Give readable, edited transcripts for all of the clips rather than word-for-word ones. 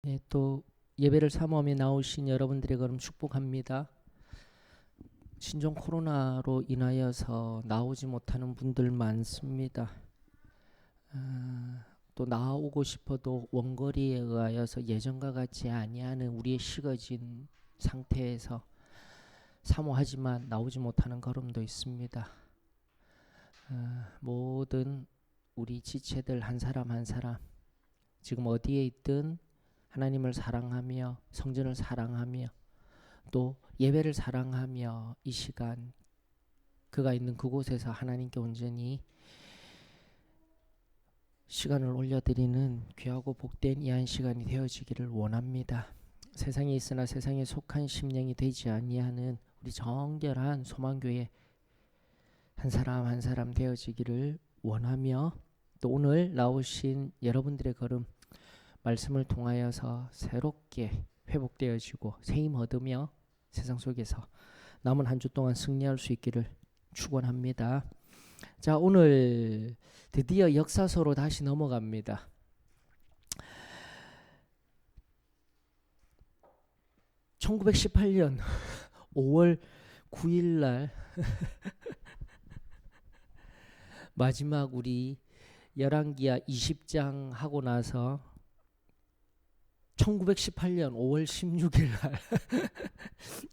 네, 또 예배를 사모하며 나오신 여러분들의 걸음 축복합니다. 신종 코로나로 인하여서 나오지 못하는 분들 많습니다. 또 나오고 싶어도 원거리에 의하여서 예전과 같지 아니하는 우리의 식어진 상태에서 사모하지만 나오지 못하는 걸음도 있습니다. 모든 우리 지체들 한 사람 한 사람 지금 어디에 있든 하나님을 사랑하며 성전을 사랑하며 또 예배를 사랑하며 이 시간 그가 있는 그곳에서 하나님께 온전히 시간을 올려드리는 귀하고 복된 이 한 시간이 되어지기를 원합니다. 세상에 있으나 세상에 속한 심령이 되지 아니하는 우리 정결한 소망교회 한 사람 한 사람 되어지기를 원하며 또 오늘 나오신 여러분들의 걸음 말씀을 통하여서 새롭게 회복되어지고 새힘 얻으며 세상 속에서 남은 한 주 동안 승리할 수 있기를 축원합니다. 자, 오늘 드디어 역사서로 다시 넘어갑니다. 1918년 5월 9일 날 마지막 우리 열왕기하 20장 하고 나서 1918년 5월 16일 날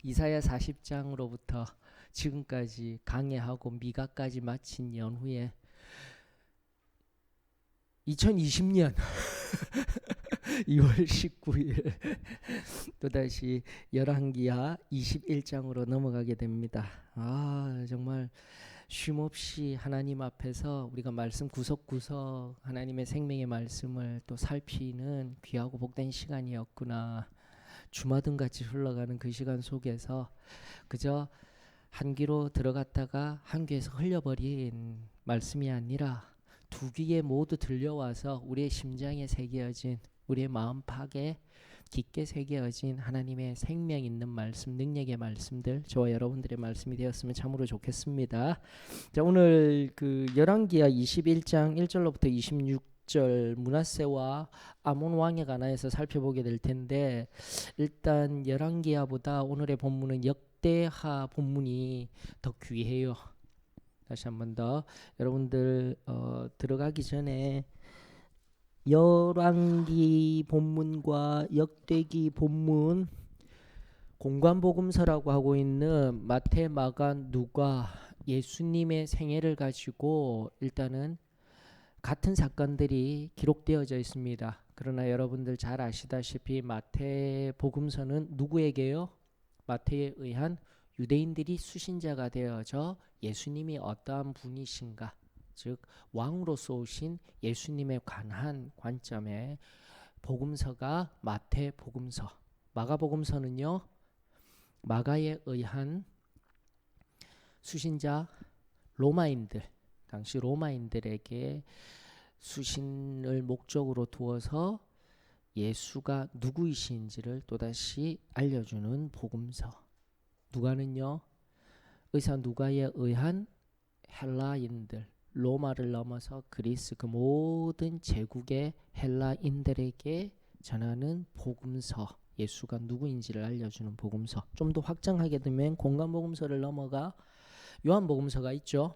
이사야 40장으로부터 지금까지 강해하고 미가까지 마친 연후에 2020년 2월 19일 또다시 열왕기하 21장으로 넘어가게 됩니다. 정말 쉼없이 하나님 앞에서 우리가 말씀 구석구석 하나님의 생명의 말씀을 또 살피는 귀하고 복된 시간이었구나. 주마등같이 흘러가는 그 시간 속에서 그저 한 귀로 들어갔다가 한 귀에서 흘려버린 말씀이 아니라 두 귀에 모두 들려와서 우리의 심장에 새겨진 우리의 마음팍에 깊게 새겨진 하나님의 생명 있는 말씀, 능력의 말씀들 저와 여러분들의 말씀이 되었으면 참으로 좋겠습니다. 자, 오늘 그 열왕기하 21장 1절로부터 26절 므낫세와 아몬 왕에 관하여서 살펴보게 될 텐데 일단 열왕기하보다 오늘의 본문은 역대하 본문이 더 귀해요. 다시 한 번 더 여러분들 들어가기 전에 열왕기 본문과 역대기 본문 공관복음서라고 하고 있는 마태, 마가, 누가 예수님의 생애를 가지고 일단은 같은 사건들이 기록되어져 있습니다. 그러나 여러분들 잘 아시다시피 마태 복음서는 누구에게요? 마태에 의한 유대인들이 수신자가 되어져 예수님이 어떠한 분이신가, 즉 왕으로서 오신 예수님에 관한 관점의 복음서가 마태 복음서. 마가 복음서는요, 마가에 의한 수신자 로마인들, 당시 로마인들에게 수신을 목적으로 두어서 예수가 누구이신지를 또다시 알려주는 복음서. 누가는요, 의사 누가에 의한 헬라인들, 로마를 넘어서 그리스 그 모든 제국의 헬라인들에게 전하는 복음서, 예수가 누구인지를 알려주는 복음서. 좀 더 확장하게 되면 공관복음서를 넘어가 요한복음서가 있죠.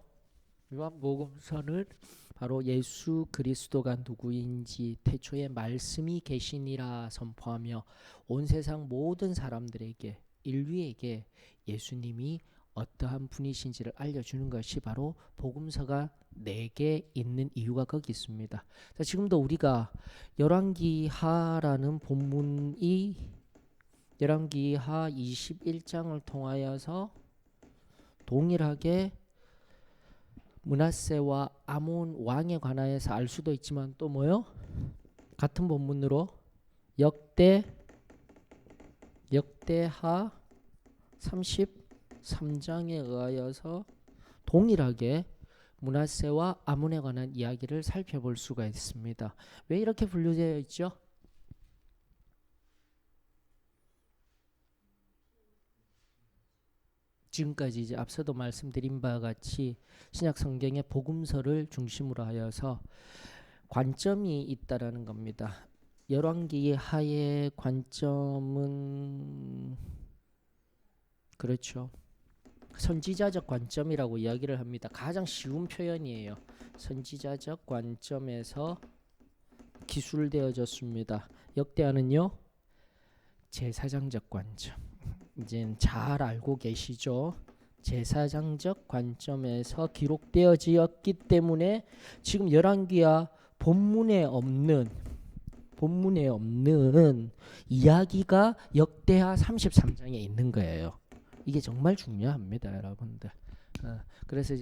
요한복음서는 바로 예수 그리스도가 누구인지 태초에 말씀이 계시니라 선포하며 온 세상 모든 사람들에게, 인류에게 예수님이 어떠한 분이신지를 알려주는 것이 바로 복음서가 4개 있는 이유가 거기 있습니다. 자, 지금도 우리가 열왕기하라는 본문이 열왕기하 21장을 통하여서 동일하게 므낫세와 아몬 왕에 관하여서 알 수도 있지만 또 뭐요? 같은 본문으로 역대하 33장에 의하여서 동일하게 므낫세와 아몬에 관한 이야기를 살펴볼 수가 있습니다. 왜 이렇게 분류되어 있죠? 지금까지 이제 앞서도 말씀드린 바와 같이 신약 성경의 복음서를 중심으로 하여서 관점이 있다라는 겁니다. 열왕기 하의 관점은 그렇죠. 선지자적 관점이라고 이야기를 합니다. 가장 쉬운 표현이에요. 선지자적 관점에서 기술되어졌습니다. 역대하는요, 제사장적 관점. 이제 잘 알고 계시죠? 제사장적 관점에서 기록되어지었기 때문에 지금 열왕기야 본문에 없는 이야기가 역대하 33장에 있는 거예요. 이게 정말 중요합니다, 여러분들. 그래서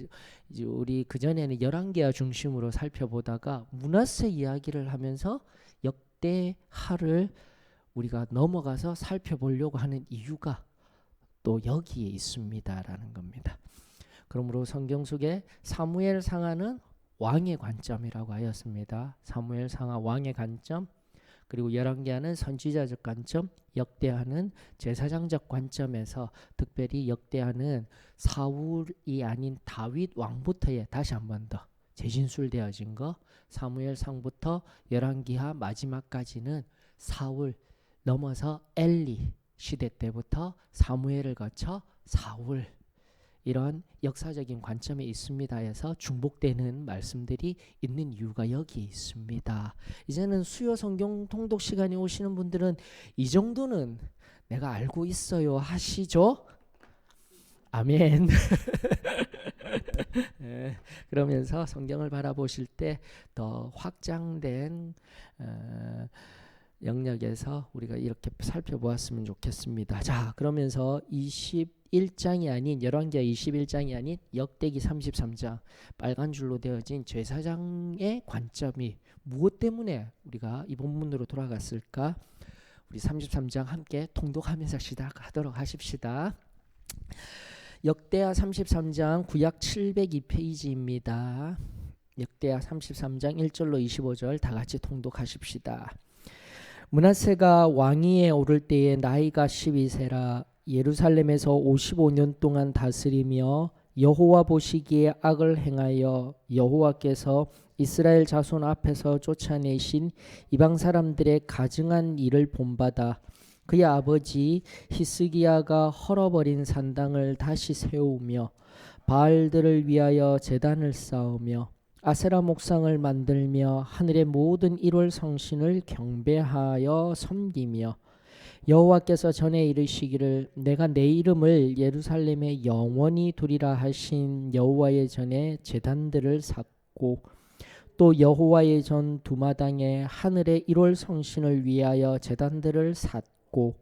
이제 우리 그전에는 열왕기하 중심으로 살펴보다가 므낫세 이야기를 하면서 역대하를 우리가 넘어가서 살펴보려고 하는 이유가 또 여기에 있습니다라는 겁니다. 그러므로 성경 속에 사무엘 상하는 왕의 관점이라고 하였습니다. 사무엘 상하 왕의 관점, 그리고 열왕기하는 선지자적 관점, 역대하는 제사장적 관점에서 특별히 역대하는 사울이 아닌 다윗 왕부터의 다시 한 번 더 재진술되어진 거, 사무엘상부터 열왕기하 마지막까지는 사울 넘어서 엘리 시대 때부터 사무엘을 거쳐 사울, 이런 역사적인 관점에 있습니다 해서 중복되는 말씀들이 있는 이유가 여기에 있습니다. 이제는 수요 성경 통독 시간에 오시는 분들은 이 정도는 내가 알고 있어요 하시죠? 아멘. 네, 그러면서 성경을 바라보실 때 더 확장된 영역에서 우리가 이렇게 살펴보았으면 좋겠습니다. 자, 그러면서 21장이 아닌 열왕기하 21장이 아닌 역대기 33장 빨간 줄로 되어진 제사장의 관점이 무엇 때문에 우리가 이 본문으로 돌아갔을까? 우리 33장 함께 통독하면서 시작하도록 하십시다. 역대하 33장 구약 702페이지입니다. 역대하 33장 1절로 25절 다 같이 통독하십시다. 므낫세가 왕위에 오를 때에 나이가 12세라 예루살렘에서 55년 동안 다스리며 여호와 보시기에 악을 행하여 여호와께서 이스라엘 자손 앞에서 쫓아내신 이방 사람들의 가증한 일을 본받아 그의 아버지 히스기야가 헐어버린 산당을 다시 세우며 바알들을 위하여 제단을 쌓으며 아세라 목상을 만들며 하늘의 모든 일월 성신을 경배하여 섬기며 여호와께서 전에 이르시기를 내가 내 이름을 예루살렘에 영원히 두리라 하신 여호와의 전에 제단들을 쌓고 또 여호와의 전 두마당에 하늘의 일월 성신을 위하여 제단들을 쌓고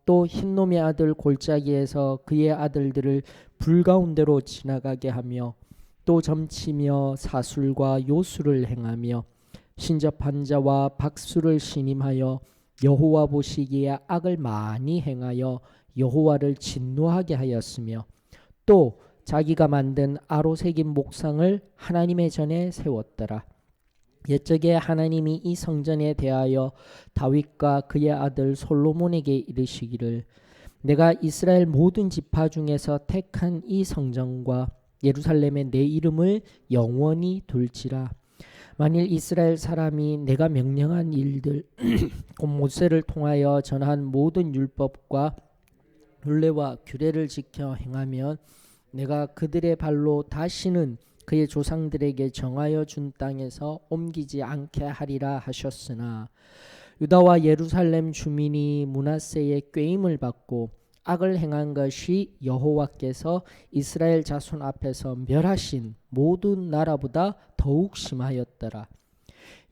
또 흰놈의 아들 골짜기에서 그의 아들들을 불 가운데로 지나가게 하며 또 점치며 사술과 요술을 행하며 신접한 자와 박수를 신임하여 여호와 보시기에 악을 많이 행하여 여호와를 진노하게 하였으며 또 자기가 만든 아로 새긴 목상을 하나님의 전에 세웠더라. 옛적에 하나님이 이 성전에 대하여 다윗과 그의 아들 솔로몬에게 이르시기를 내가 이스라엘 모든 지파 중에서 택한 이 성전과 예루살렘에 내 이름을 영원히 둘지라. 만일 이스라엘 사람이 내가 명령한 일들 곧 모세를 통하여 전한 모든 율법과 율례와 규례를 지켜 행하면 내가 그들의 발로 다시는 그의 조상들에게 정하여 준 땅에서 옮기지 않게 하리라 하셨으나 유다와 예루살렘 주민이 므낫세의 꾀임을 받고 악을 행한 것이 여호와께서 이스라엘 자손 앞에서 멸하신 모든 나라보다 더욱 심하였더라.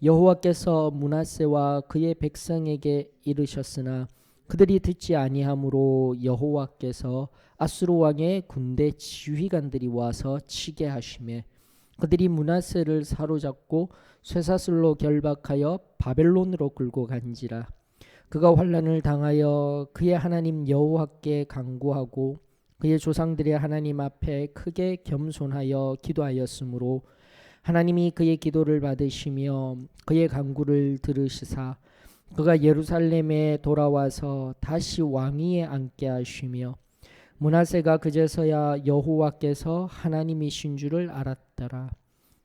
여호와께서 므낫세와 그의 백성에게 이르셨으나 그들이 듣지 아니하므로 여호와께서 아수르 왕의 군대 지휘관들이 와서 치게 하시매 그들이 므낫세를 사로잡고 쇠사슬로 결박하여 바벨론으로 끌고 간지라. 그가 환난을 당하여 그의 하나님 여호와께 간구하고 그의 조상들의 하나님 앞에 크게 겸손하여 기도하였으므로 하나님이 그의 기도를 받으시며 그의 간구를 들으시사 그가 예루살렘에 돌아와서 다시 왕위에 앉게 하시며 므낫세가 그제서야 여호와께서 하나님이신 줄을 알았더라.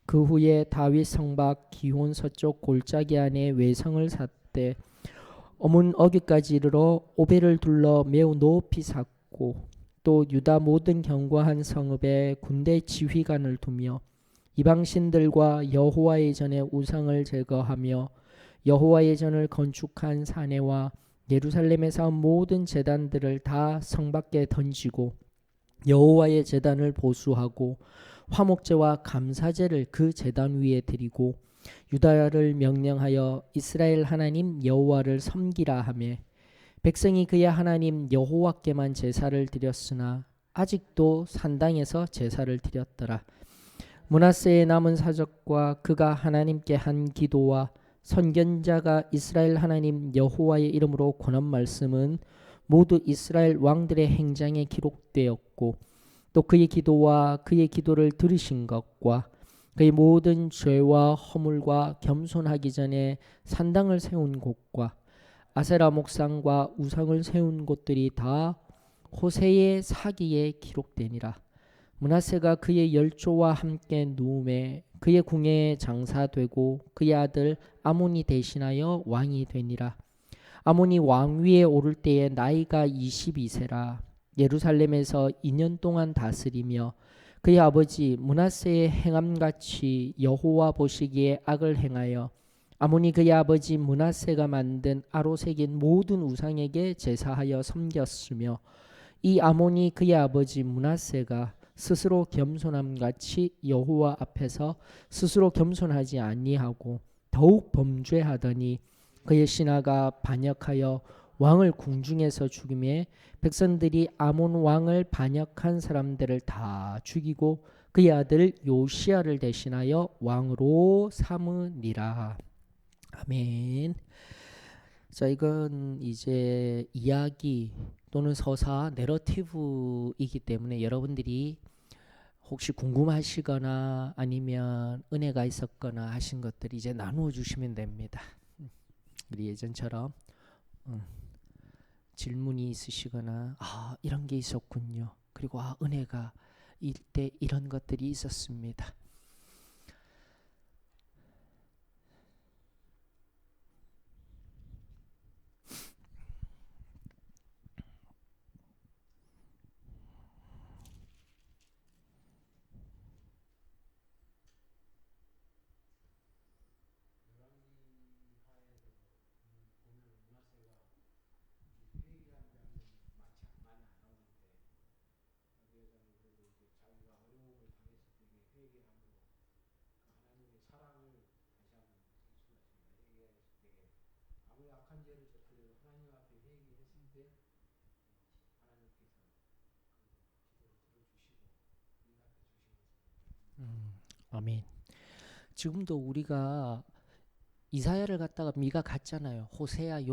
그 후에 다윗 성박 기혼 서쪽 골짜기 안에 외성을 샀다. 때 어문 어귀까지 이르러 오벨을 둘러 매우 높이 샀고 또 유다 모든 견고한 성읍에 군대 지휘관을 두며 이방신들과 여호와의 전에 우상을 제거하며 여호와의 전을 건축한 사내와 예루살렘에 쌓은 모든 제단들을 다 성 밖에 던지고 여호와의 제단을 보수하고 화목제와 감사제를 그 제단 위에 드리고 유다를 명령하여 이스라엘 하나님 여호와를 섬기라 하며 백성이 그의 하나님 여호와께만 제사를 드렸으나 아직도 산당에서 제사를 드렸더라. 므낫세의 남은 사적과 그가 하나님께 한 기도와 선견자가 이스라엘 하나님 여호와의 이름으로 권한 말씀은 모두 이스라엘 왕들의 행장에 기록되었고 또 그의 기도와 그의 기도를 들으신 것과 그의 모든 죄와 허물과 겸손하기 전에 산당을 세운 곳과 아세라 목상과 우상을 세운 곳들이 다 호세의 사기에 기록되니라. 므낫세가 그의 열조와 함께 누움에 그의 궁에 장사되고 그의 아들 아몬이 대신하여 왕이 되니라. 아몬이 왕위에 오를 때에 나이가 22세라. 예루살렘에서 2년 동안 다스리며 그의 아버지 므낫세의 행함같이 여호와 보시기에 악을 행하여 아몬이 그의 아버지 므낫세가 만든 아로 새긴 모든 우상에게 제사하여 섬겼으며 이 아몬이 그의 아버지 므낫세가 스스로 겸손함같이 여호와 앞에서 스스로 겸손하지 아니하고 더욱 범죄하더니 그의 신하가 반역하여 왕을 궁중에서 죽임에 백성들이 아몬 왕을 반역한 사람들을 다 죽이고 그의 아들 요시야를 대신하여 왕으로 삼으니라. 아멘. 자, 이건 이제 이야기 또는 서사 내러티브이기 때문에 여러분들이 혹시 궁금하시거나 아니면 은혜가 있었거나 하신 것들 이제 나누어 주시면 됩니다. 우리 예전처럼 질문이 있으시거나 이런 게 있었군요. 그리고 은혜가 이때 이런 것들이 있었습니다. 아멘. 지금도 우리가 이사야를 갖다가 미가 갔잖아요. 호세야,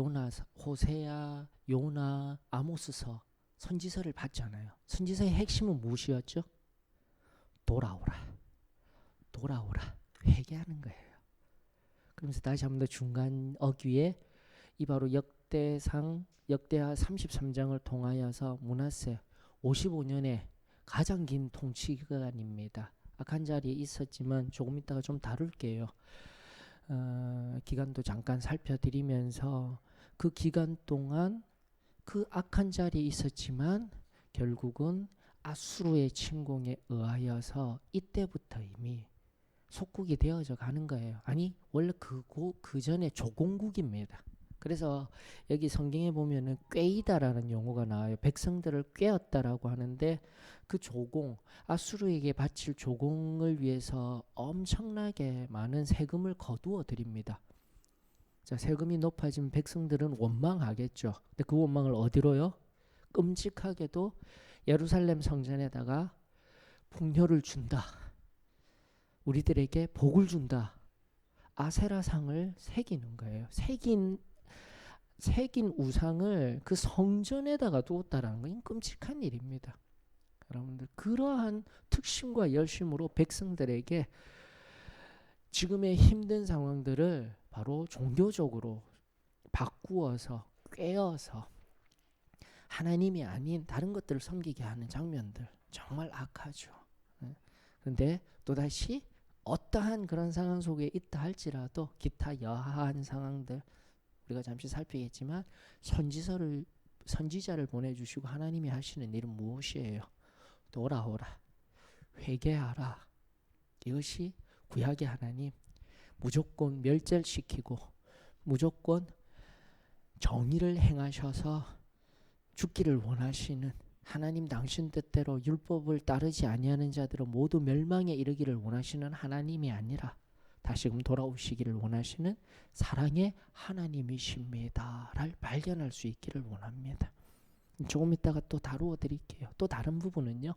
요나, 아모스서 선지서를 봤잖아요. 선지서의 핵심은 무엇이었죠? 돌아오라. 회개하는 거예요. 그러면서 다시 한 번 더 중간 어귀에 이 바로 역대하 33장을 통하여서 므낫세 55년의 가장 긴 통치 기간입니다. 악한 자리에 있었지만 조금 이따가 좀 다룰게요. 기간도 잠깐 살펴드리면서 그 기간 동안 그 악한 자리에 있었지만 결국은 아수르의 침공에 의하여서 이때부터 이미 속국이 되어져 가는 거예요. 아니 원래 그 전에 조공국입니다. 그래서 여기 성경에 보면은 꾀이다라는 용어가 나와요. 백성들을 꾀었다라고 하는데 그 조공, 아수르에게 바칠 조공을 위해서 엄청나게 많은 세금을 거두어 드립니다. 자, 세금이 높아지면 백성들은 원망하겠죠. 근데 그 원망을 어디로요? 끔찍하게도 예루살렘 성전에다가 풍요를 준다. 우리들에게 복을 준다. 아세라상을 새기는 거예요. 새긴 우상을 그 성전에다가 두었다라는 건 끔찍한 일입니다. 여러분들 그러한 특심과 열심으로 백성들에게 지금의 힘든 상황들을 바로 종교적으로 바꾸어서 꿰어서 하나님이 아닌 다른 것들을 섬기게 하는 장면들 정말 악하죠. 그런데 또다시 어떠한 그런 상황 속에 있다 할지라도 기타 여하한 상황들 우리가 잠시 살피겠지만 선지자를 보내주시고 하나님이 하시는 일은 무엇이에요? 돌아오라, 회개하라. 이것이 구약의 하나님, 무조건 멸절시키고 무조건 정의를 행하셔서 죽기를 원하시는 하나님, 당신 뜻대로 율법을 따르지 아니하는 자들은 모두 멸망에 이르기를 원하시는 하나님이 아니라 다시금 돌아오시기를 원하시는 사랑의 하나님이십니다를 발견할 수 있기를 원합니다. 조금 이따가 또 다루어 드릴게요. 또 다른 부분은요,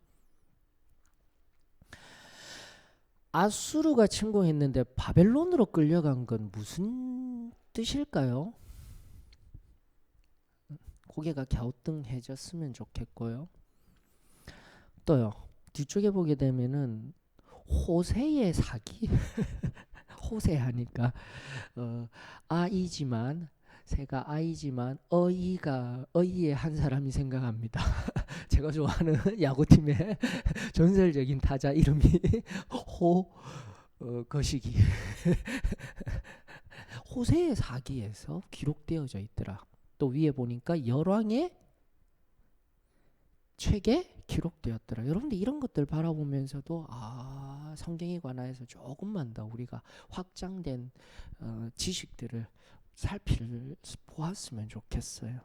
아수르가 침공했는데 바벨론으로 끌려간 건 무슨 뜻일까요? 고개가 갸우뚱해졌으면 좋겠고요. 또요, 뒤쪽에 보게 되면은 호세의 사기 호세하니까 아이지만, 새가 아이지만 어이의 한 사람이 생각합니다. 제가 좋아하는 야구팀의 전설적인 타자 이름이 거시기 호세의 사기에서 기록되어져 있더라. 또 위에 보니까 열왕의 책에 기록되었더라. 여러분들 이런 것들 바라보면서도 성경에 관하여서 조금만 더 우리가 확장된 지식들을 보았으면 좋겠어요.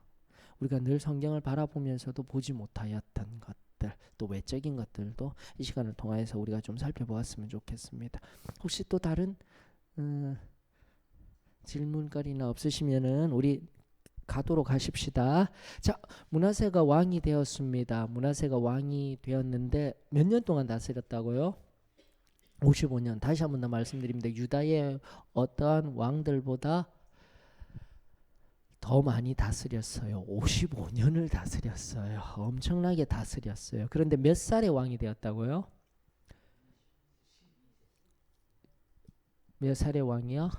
우리가 늘 성경을 바라보면서도 보지 못하였던 것들, 또 외적인 것들도 이 시간을 통해서 우리가 좀 살펴보았으면 좋겠습니다. 혹시 또 다른 질문거리나 없으시면은 우리 가도록 하십시다. 자, 므낫세가 왕이 되었습니다. 므낫세가 왕이 되었는데 몇 년 동안 다스렸다고요? 55년. 다시 한 번 더 말씀드립니다. 유다의 어떠한 왕들보다 더 많이 다스렸어요. 55년을 다스렸어요. 엄청나게 다스렸어요. 그런데 몇 살에 왕이 되었다고요? 몇 살의 왕이요?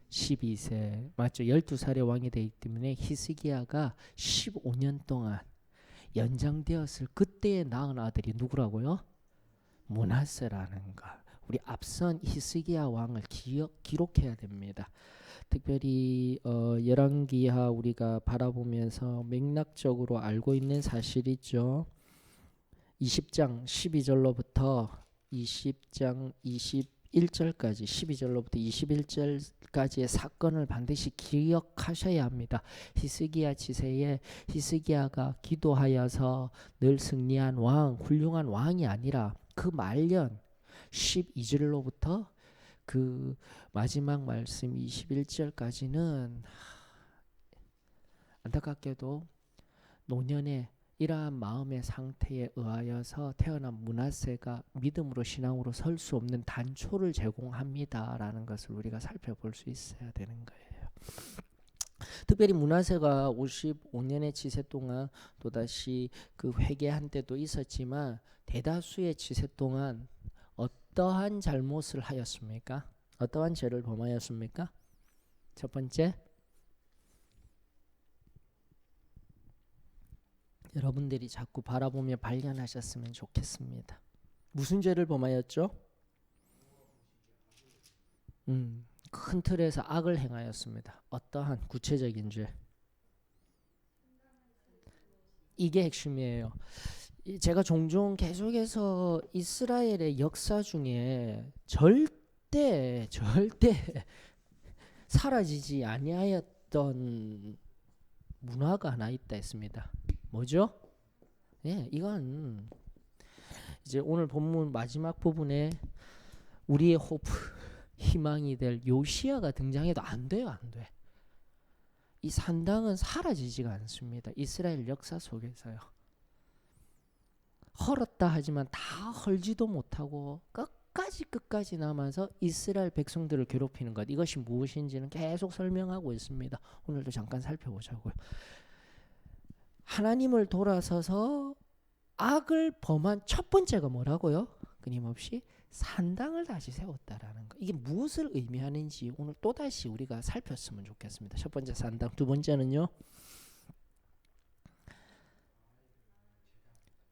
12세. 맞죠? 12살의 왕이 되기 때문에 히스기야가 15년 동안 연장되었을 그때에 낳은 아들이 누구라고요? 므낫세라는 것. 우리 앞선 히스기야 왕을 기록해야 됩니다. 특별히 열왕기하 우리가 바라보면서 맥락적으로 알고 있는 사실이죠. 20장 12절로부터 20장 21절까지 12절로부터 21절까지의 사건을 반드시 기억하셔야 합니다. 히스기야 지세에 히스기야가 기도하여서 늘 승리한 왕, 훌륭한 왕이 아니라 그 말년 12절로부터 그 마지막 말씀 21절까지는 안타깝게도 노년의 이러한 마음의 상태에 의하여서 태어난 므낫세가 믿음으로 신앙으로 설 수 없는 단초를 제공합니다라는 것을 우리가 살펴볼 수 있어야 되는 거예요. 특별히 므낫세가 55년의 지세 동안 또다시 그 회개한 때도 있었지만 대다수의 지세 동안 어떠한 잘못을 하였습니까? 어떠한 죄를 범하였습니까? 첫 번째, 여러분들이 자꾸 바라보며 발견하셨으면 좋겠습니다. 무슨 죄를 범하였죠? 큰 틀에서 악을 행하였습니다. 어떠한 구체적인 죄? 이게 핵심이에요. 제가 종종 계속해서 이스라엘의 역사 중에 절대 사라지지 아니하였던 문화가 하나 있다 했습니다. 뭐죠? 예, 이건 이제 오늘 본문 마지막 부분에 우리의 호프, 희망이 될 요시야가 등장해도 안 돼요, 안 돼. 이 산당은 사라지지가 않습니다. 이스라엘 역사 속에서요. 헐었다 하지만 다 헐지도 못하고 끝까지 남아서 이스라엘 백성들을 괴롭히는 것, 이것이 무엇인지는 계속 설명하고 있습니다. 오늘도 잠깐 살펴보자고요. 하나님을 돌아서서 악을 범한 첫 번째가 뭐라고요? 끊임없이 산당을 다시 세웠다라는 거. 이게 무엇을 의미하는지 오늘 또다시 우리가 살폈으면 좋겠습니다. 첫 번째 산당. 두 번째는요,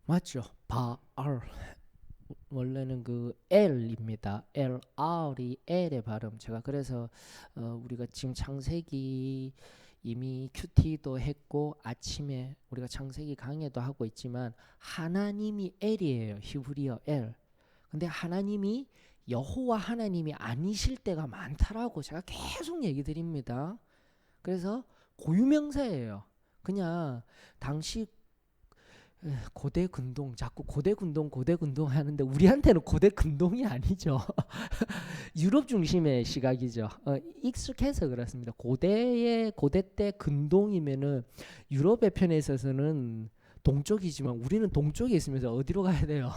맞죠? 바알. 원래는 그 L입니다. L이 L의 발음. 제가 그래서 우리가 지금 창세기 이미 큐티도 했고 아침에 우리가 창세기 강해도 하고 있지만 하나님이 엘이에요. 히브리어 엘. 근데 하나님이 여호와 하나님이 아니실 때가 많다라고 제가 계속 얘기 드립니다. 그래서 고유명사예요. 그냥 당시 고대 근동, 자꾸 고대 근동 하는데 우리한테는 고대 근동이 아니죠. 유럽 중심의 시각이죠. 익숙해서 그렇습니다. 고대 때 근동이면은 유럽의 편에 있어서는 동쪽이지만 우리는 동쪽에 있으면서 어디로 가야 돼요?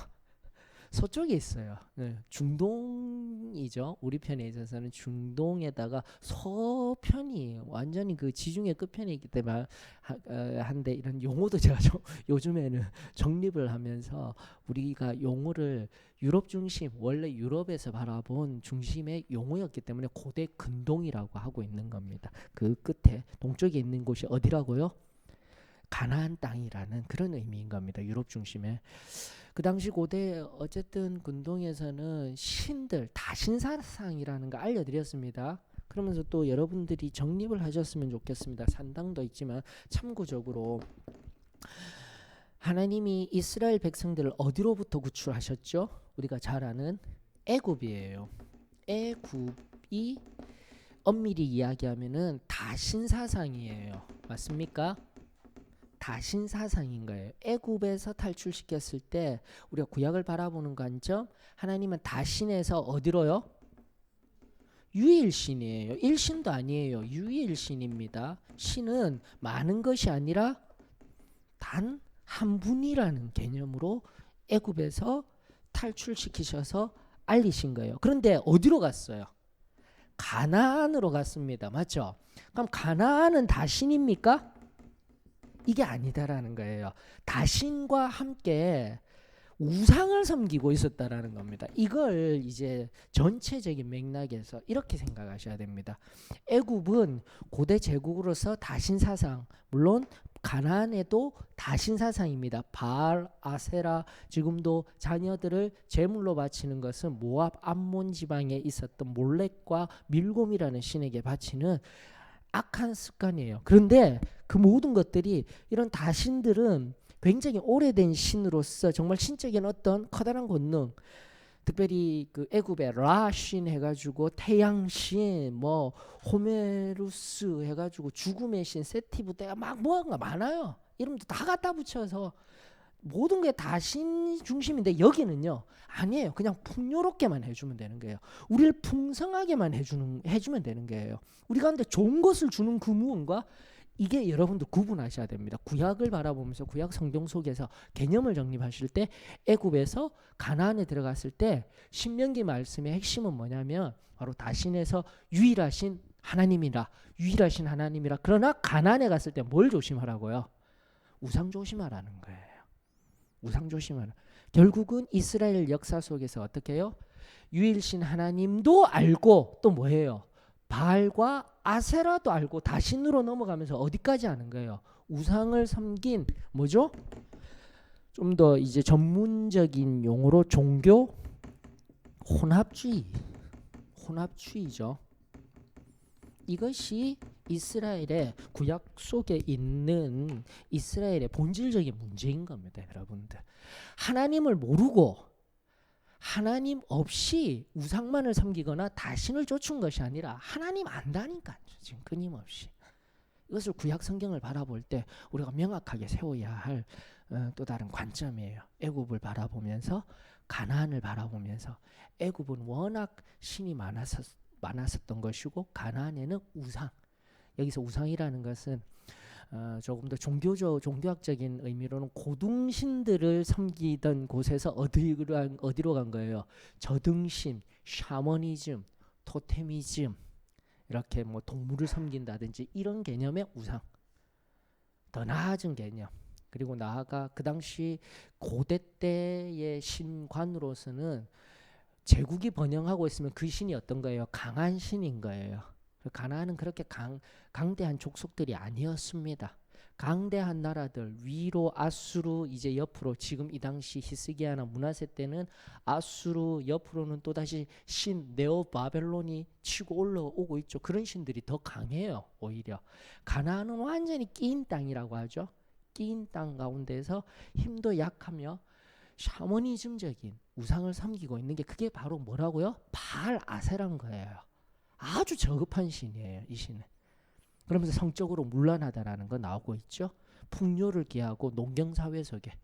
서쪽에 있어요. 네, 중동이죠. 우리 편에 있어서는 중동에다가 서편이 완전히 그 지중해 끝편에 있기 때문에 한데 이런 용어도 제가 좀 요즘에는 정립을 하면서 우리가 용어를 유럽 중심 원래 유럽에서 바라본 중심의 용어였기 때문에 고대 근동이라고 하고 있는 겁니다. 그 끝에 동쪽에 있는 곳이 어디라고요? 가나안 땅이라는 그런 의미인 겁니다. 유럽 중심에. 그 당시 고대 어쨌든 근동에서는 신들 다신사상이라는 거 알려드렸습니다. 그러면서 또 여러분들이 정립을 하셨으면 좋겠습니다. 산당도 있지만 참고적으로 하나님이 이스라엘 백성들을 어디로부터 구출하셨죠? 우리가 잘 아는 애굽이에요. 애굽이 엄밀히 이야기하면은 다신사상이에요. 맞습니까? 다신사상인 거예요. 애굽에서 탈출시켰을 때 우리가 구약을 바라보는 관점, 하나님은 다신에서 어디로요? 유일신이에요. 일신도 아니에요. 유일신입니다. 신은 많은 것이 아니라 단 한 분이라는 개념으로 애굽에서 탈출시키셔서 알리신 거예요. 그런데 어디로 갔어요? 가나안으로 갔습니다. 맞죠? 그럼 가나안은 다신입니까? 이게 아니다라는 거예요. 다신과 함께 우상을 섬기고 있었다라는 겁니다. 이걸 이제 전체적인 맥락에서 이렇게 생각하셔야 됩니다. 애굽은 고대 제국으로서 다신 사상, 물론 가나안에도 다신 사상입니다. 바알, 아세라, 지금도 자녀들을 제물로 바치는 것은 모압 암몬 지방에 있었던 몰렉과 밀곰이라는 신에게 바치는 악한 습관이에요. 그런데 그 모든 것들이 이런 다신들은 굉장히 오래된 신으로서 정말 신적인 어떤 커다란 권능, 특별히 그 애굽의 라신 해가지고 태양신, 뭐 호메루스 해가지고 죽음의 신, 세티브 때가 막 뭐가 많아요. 이름도 다 갖다 붙여서 모든 게 다 신 중심인데 여기는요 아니에요. 그냥 풍요롭게만 해주면 되는 거예요. 우리를 풍성하게만 해주면 되는 거예요. 우리 가운데 좋은 것을 주는 그 무언가, 이게 여러분들 구분하셔야 됩니다. 구약을 바라보면서 구약 성경 속에서 개념을 정립하실 때 애굽에서 가나안에 들어갔을 때 신명기 말씀의 핵심은 뭐냐면 바로 다신에서 유일하신 하나님이라, 유일하신 하나님이라. 그러나 가나안에 갔을 때 뭘 조심하라고요? 우상 조심하라는 거예요. 우상 조심하라. 결국은 이스라엘 역사 속에서 어떻게 해요? 유일신 하나님도 알고 또 뭐예요? 바알과 아세라도 알고 다신으로 넘어가면서 어디까지 아는 거예요? 우상을 섬긴 뭐죠? 좀 더 이제 전문적인 용어로 종교 혼합주의죠. 이것이 이스라엘의 구약 속에 있는 이스라엘의 본질적인 문제인 겁니다, 여러분들. 하나님을 모르고 하나님 없이 우상만을 섬기거나 다신을 쫓은 것이 아니라 하나님 안다니까요. 지금 끊임없이. 이것을 구약 성경을 바라볼 때 우리가 명확하게 세워야 할 또 다른 관점이에요. 애굽을 바라보면서 가나안을 바라보면서 애굽은 워낙 신이 많았었던 것이고 가나안에는 우상. 여기서 우상이라는 것은 조금 더 종교학적인 의미로는 고등신들을 섬기던 곳에서 어디로 간 거예요? 저등신, 샤머니즘, 토테미즘, 이렇게 뭐 동물을 섬긴다든지 이런 개념의 우상. 더 나아진 개념. 그리고 나아가 그 당시 고대 때의 신관으로서는 제국이 번영하고 있으면 그 신이 어떤 거예요? 강한 신인 거예요. 가나안은 그렇게 강대한 족속들이 아니었습니다. 강대한 나라들 위로 아수르 이제 옆으로 지금 이 당시 히스기야나 므낫세 때는 아수르 옆으로는 또다시 신 네오 바벨론이 치고 올라오고 있죠. 그런 신들이 더 강해요. 오히려 가나안은 완전히 끼인 땅이라고 하죠. 끼인 땅 가운데서 힘도 약하며 샤머니즘적인 우상을 섬기고 있는 게 그게 바로 뭐라고요? 바알 아세라인 거예요. 아주 저급한 신이에요. 이 신은. 그러면서 성적으로 문란하다라는 거 나오고 있죠. 풍요를 기하고 농경사회 속에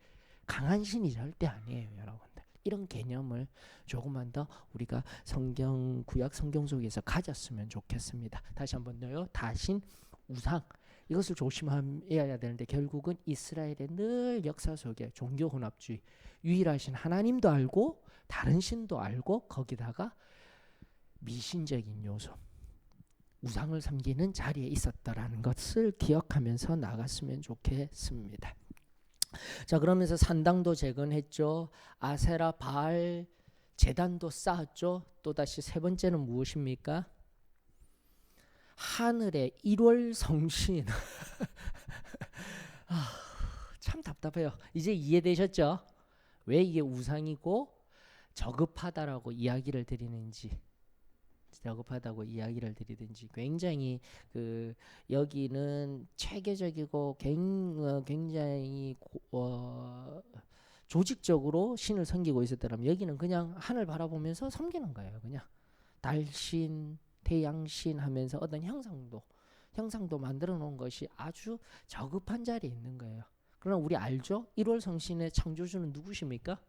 강한 신이 절대 아니에요. 여러분들. 이런 개념을 조금만 더 우리가 성경 구약 성경 속에서 가졌으면 좋겠습니다. 다시 한번요. 다신 우상 이것을 조심해야 되는데 결국은 이스라엘의 늘 역사 속에 종교 혼합주의 유일하신 하나님도 알고 다른 신도 알고 거기다가 미신적인 요소 우상을 섬기는 자리에 있었다라는 것을 기억하면서 나갔으면 좋겠습니다. 자, 그러면서 산당도 재건했죠. 아세라 바알 제단도 쌓았죠. 또다시 세 번째는 무엇입니까? 하늘의 1월 성신. 참 답답해요. 이제 이해되셨죠? 왜 이게 우상이고 저급하다라고 이야기를 드리는지. 저급하다고 이야기를 드리든지 굉장히 여기는 체계적이고 굉장히 조직적으로 신을 섬기고 있었다면 여기는 그냥 하늘 바라보면서 섬기는 거예요. 그냥 달신, 태양신 하면서 어떤 형상도 만들어 놓은 것이 아주 저급한 자리에 있는 거예요. 그러나 우리 알죠? 1월 성신의 창조주는 누구십니까?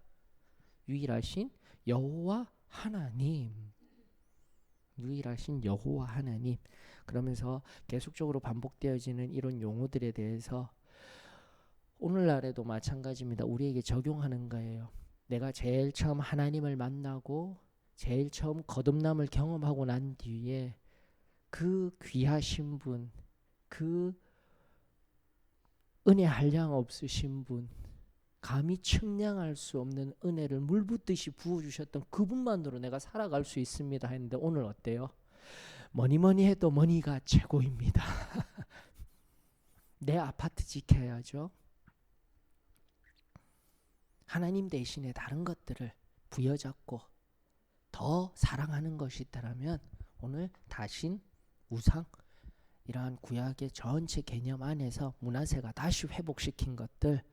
유일하신 여호와 하나님. 유일하신 여호와 하나님. 그러면서 계속적으로 반복되어지는 이런 용어들에 대해서 오늘날에도 마찬가지입니다. 우리에게 적용하는 거예요. 내가 제일 처음 하나님을 만나고 제일 처음 거듭남을 경험하고 난 뒤에 그 귀하신 분, 그 은혜 한량 없으신 분, 감히 측량할 수 없는 은혜를 물붓듯이 부어주셨던 그분만으로 내가 살아갈 수 있습니다 했는데 오늘 어때요? 뭐니 해도 머니가 최고입니다. 내 아파트 지켜야죠. 하나님 대신에 다른 것들을 부여잡고 더 사랑하는 것이 있다면 오늘 다신, 우상 이러한 구약의 전체 개념 안에서 므낫세가 다시 회복시킨 것들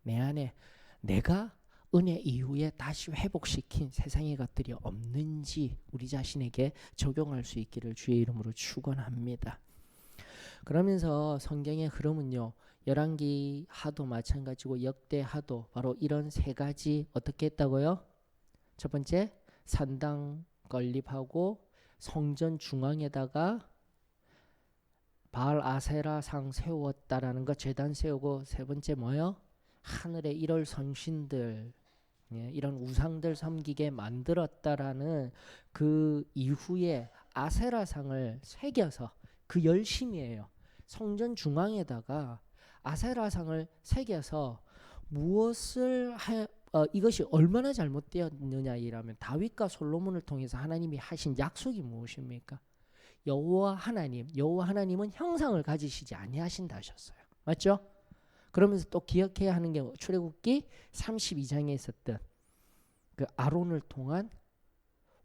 내 안에 내가 은혜 이후에 다시 회복시킨 세상의 것들이 없는지 우리 자신에게 적용할 수 있기를 주의 이름으로 축원합니다. 그러면서 성경의 흐름은요. 열왕기 하도 마찬가지고 역대 하도 바로 이런 세 가지 어떻게 했다고요? 첫 번째 산당 건립하고 성전 중앙에다가 바알 아세라 상 세웠다라는 거 제단 세우고 세 번째 뭐요? 하늘의 1월 성신들 이런 우상들 섬기게 만들었다라는 그 이후에 아세라상을 새겨서 그 열심이에요. 성전 중앙에다가 아세라상을 새겨서 무엇을 이것이 얼마나 잘못되었느냐 이라면 다윗과 솔로몬을 통해서 하나님이 하신 약속이 무엇입니까? 여호와 하나님은 형상을 가지시지 아니하신다 하셨어요. 맞죠? 그러면서 또 기억해야 하는 게 출애굽기 32장에 있었던 그 아론을 통한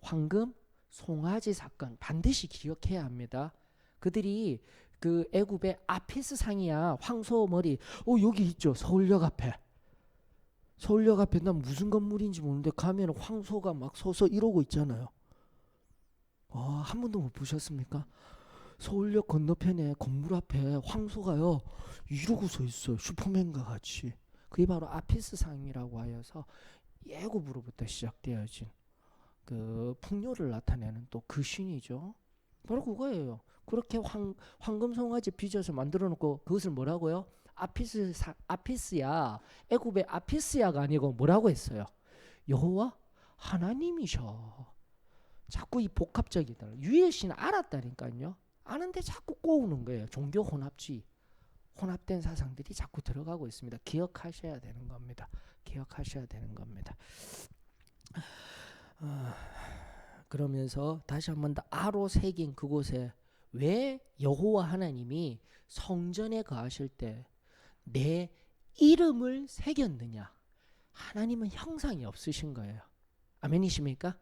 황금 송아지 사건 반드시 기억해야 합니다. 그들이 그 애굽의 아피스 상이야 황소 머리 여기 있죠. 서울역 앞에 난 무슨 건물인지 모르는데 가면 황소가 막 서서 이러고 있잖아요. 한 번도 못 보셨습니까? 서울역 건너편에 건물 앞에 황소가요 이러고 서 있어요. 슈퍼맨과 같이. 그게 바로 아피스 상이라고 하여서 예고부로부터 시작되어진 그 풍요를 나타내는 또 그 신이죠. 바로 그거예요. 그렇게 황금 송아지 빚어서 만들어 놓고 그것을 뭐라고요? 아피스야. 애굽의 아피스야가 아니고 뭐라고 했어요? 여호와 하나님이셔. 자꾸 이 복합적이다. 유일신 알았다니까요. 아는데 자꾸 꼬우는 거예요. 종교 혼합주의. 혼합된 사상들이 자꾸 들어가고 있습니다. 기억하셔야 되는 겁니다. 그러면서 다시 한 번 더 아로 새긴 그곳에 왜 여호와 하나님이 성전에 거하실 때 내 이름을 새겼느냐? 하나님은 형상이 없으신 거예요. 아멘이십니까?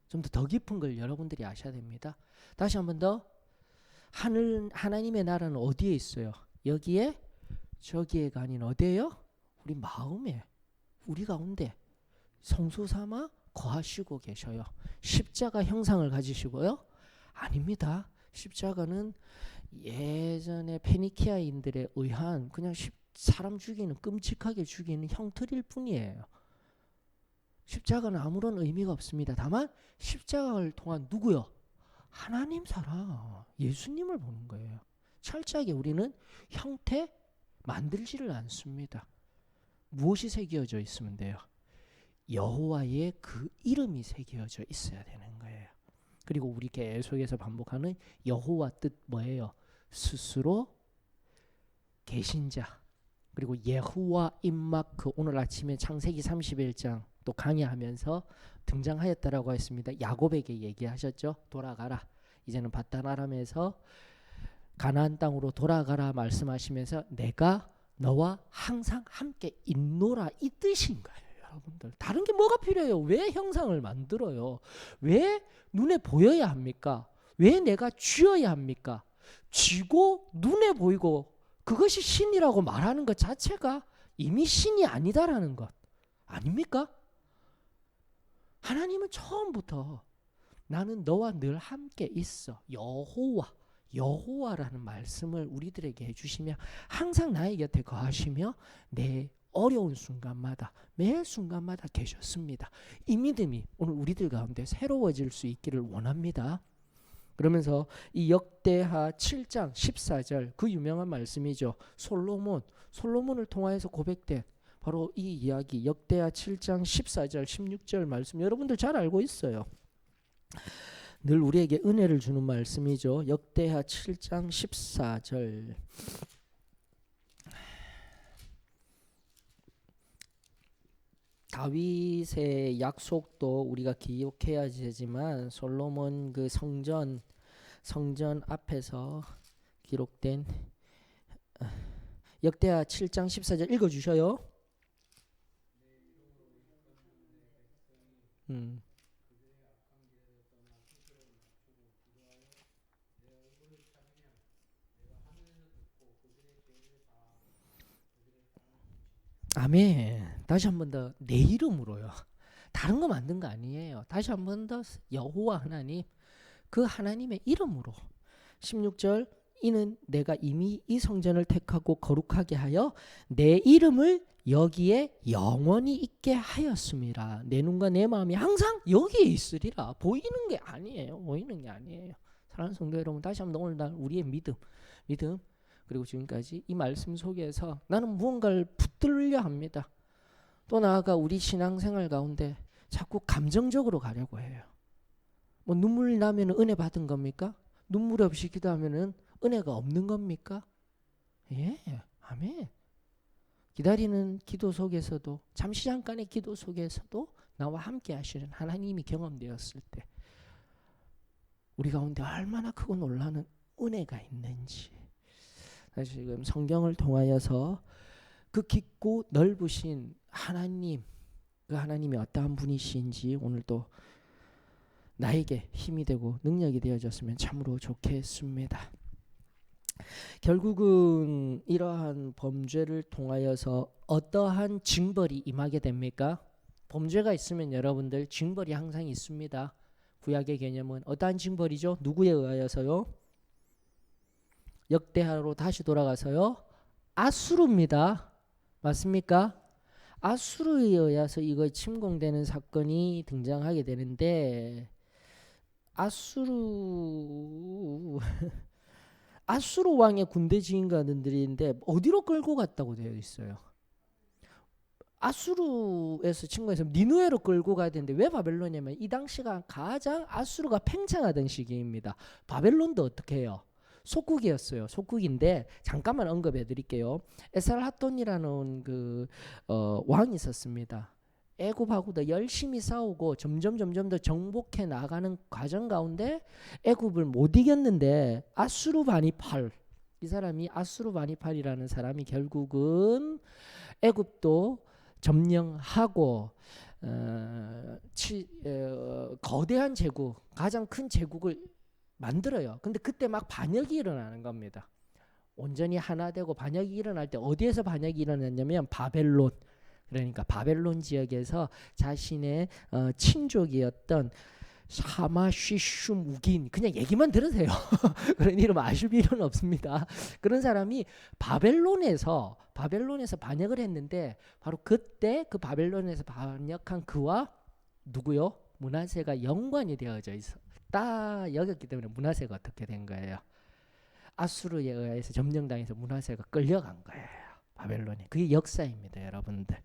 좀 더 깊은 걸 여러분들이 아셔야 됩니다. 다시 한 번 더. 하나님의 나라는 어디에 있어요? 여기에 저기에가 아닌 어디에요? 우리 마음에, 우리 가운데 성소 삼아 거하시고 계셔요. 십자가 형상을 가지시고요? 아닙니다. 십자가는 예전에 페니키아인들에 의한 그냥 사람 죽이는, 끔찍하게 죽이는 형틀일 뿐이에요. 십자가는 아무런 의미가 없습니다. 다만 십자가를 통한 누구요? 하나님 사랑, 예수님을 보는 거예요. 철저하게 우리는 형태 만들지를 않습니다. 무엇이 새겨져 있으면 돼요? 여호와의 그 이름이 새겨져 있어야 되는 거예요. 그리고 우리 계속해서 반복하는 여호와 뜻 뭐예요? 스스로 계신 자. 그리고 예후와 임마크, 오늘 아침에 창세기 31장 또 강의하면서 등장하였다라고 했습니다. 야곱에게 얘기하셨죠. 돌아가라. 이제는 바단 아람에서 가나안 땅으로 돌아가라 말씀하시면서 내가 너와 항상 함께 있노라, 이 뜻인 거예요. 여러분들, 다른 게 뭐가 필요해요? 왜 형상을 만들어요? 왜 눈에 보여야 합니까? 왜 내가 쥐어야 합니까? 쥐고 눈에 보이고 그것이 신이라고 말하는 것 자체가 이미 신이 아니다라는 것 아닙니까? 하나님은 처음부터 나는 너와 늘 함께 있어, 여호와라는 말씀을 우리들에게 해주시며 항상 나의 곁에 거하시며 내 어려운 순간마다, 매 순간마다 계셨습니다. 이 믿음이 오늘 우리들 가운데 새로워질 수 있기를 원합니다. 그러면서 이 역대하 7장 14절, 그 유명한 말씀이죠. 솔로몬을 통하여서 고백된 바로 이 이야기, 역대하 7장 14절 16절 말씀, 여러분들 잘 알고 있어요. 늘 우리에게 은혜를 주는 말씀이죠. 역대하 7장 14절. 다윗의 약속도 우리가 기억해야 되지만 솔로몬 그 성전 앞에서 기록된 역대하 7장 14절 읽어주셔요. 아멘. 다시 한 번 더, 내 이름으로요. 다른 거 만든 거 아니에요. 다시 한 번 더, 여호와 하나님, 그 하나님의 이름으로. 16절, 이는 내가 이미 이 성전을 택하고 거룩하게 하여 내 이름을 여기에 영원히 있게 하였습니다. 내 눈과 내 마음이 항상 여기에 있으리라. 보이는 게 아니에요. 사랑하는 성도 여러분, 다시 한번 오늘날 우리의 믿음 그리고 지금까지 이 말씀 속에서 나는 무언가를 붙들려 합니다. 또 나아가 우리 신앙생활 가운데 자꾸 감정적으로 가려고 해요. 뭐 눈물 나면 은혜 받은 겁니까? 눈물 없이 기도하면 은혜가 없는 겁니까? 예, 아멘. 기다리는 기도 속에서도, 잠시 잠깐의 기도 속에서도 나와 함께 하시는 하나님이 경험되었을 때 우리 가운데 얼마나 크고 놀라는 은혜가 있는지, 지금 성경을 통하여서 그 깊고 넓으신 하나님, 그 하나님이 어떠한 분이신지 오늘도 나에게 힘이 되고 능력이 되어졌으면 참으로 좋겠습니다. 결국은 이러한 범죄를 통하여서 어떠한 징벌이 임하게 됩니까? 범죄가 있으면 여러분들 징벌이 항상 있습니다. 구약의 개념은 어떠한 징벌이죠? 누구에 의하여서요? 역대하로 다시 돌아가서요, 아수르입니다. 맞습니까? 아수르에 의해서 이거 침공되는 사건이 등장하게 되는데, 아수르 왕의 군대 지휘관들인데 어디로 끌고 갔다고 되어 있어요? 아수르에서 침공해서 니누에로 끌고 가야 되는데 왜 바벨론이냐면 이 당시가 가장 아수르가 팽창하던 시기입니다. 바벨론도 어떻게 해요? 속국이었어요. 속국인데 잠깐만 언급해 드릴게요. 에살핫돈이라는 왕이 있었습니다. 애굽하고도 열심히 싸우고 점점 더 정복해 나가는 과정 가운데 애굽을 못 이겼는데 아수르 반이 이 사람이 아수르바니팔이라는 사람이 결국은 애굽도 점령하고 거대한 제국, 가장 큰 제국을 만들어요. 근데 그때 막 반역이 일어나는 겁니다. 온전히 하나 되고 반역이 일어날 때 어디에서 반역이 일어났냐면 바벨론, 그러니까 바벨론 지역에서 자신의 친족이었던 사마쉬슌 우긴, 그냥 얘기만 들으세요. 그런 이름 아실 필요는 없습니다. 그런 사람이 바벨론에서 반역을 했는데 바로 그때 그 바벨론에서 반역한 그와 누구요? 므낫세가 연관이 되어져 있다 여겼기 때문에 므낫세가 어떻게 된 거예요? 아수르에 의해서 점령당해서 므낫세가 끌려간 거예요. 바벨론에. 그게 역사입니다, 여러분들.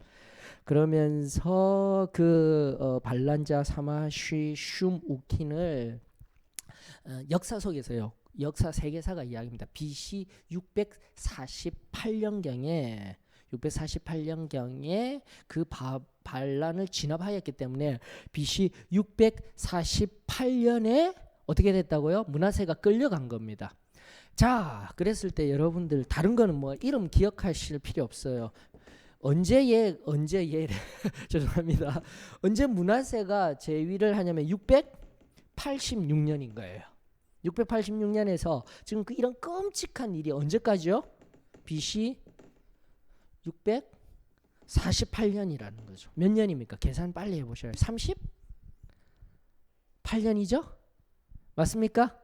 그러면서 그 반란자 사마쉬슌 우킨을 역사 속에서요. 역사 세계사가 이야기입니다. BC 648년경에 그 반란을 진압하였기 때문에 BC 648년에 어떻게 됐다고요? 므낫세가 끌려간 겁니다. 자, 그랬을 때 여러분들 다른 거는 뭐 이름 기억하실 필요 없어요. 언제 죄송합니다. 언제 므낫세가 제위를 하냐면 686년인 거예요. 686년에서 지금 이런 끔찍한 일이 언제까지요? BC 648년이라는 거죠. 몇 년입니까? 계산 빨리 해보셔요. 38년이죠? 맞습니까?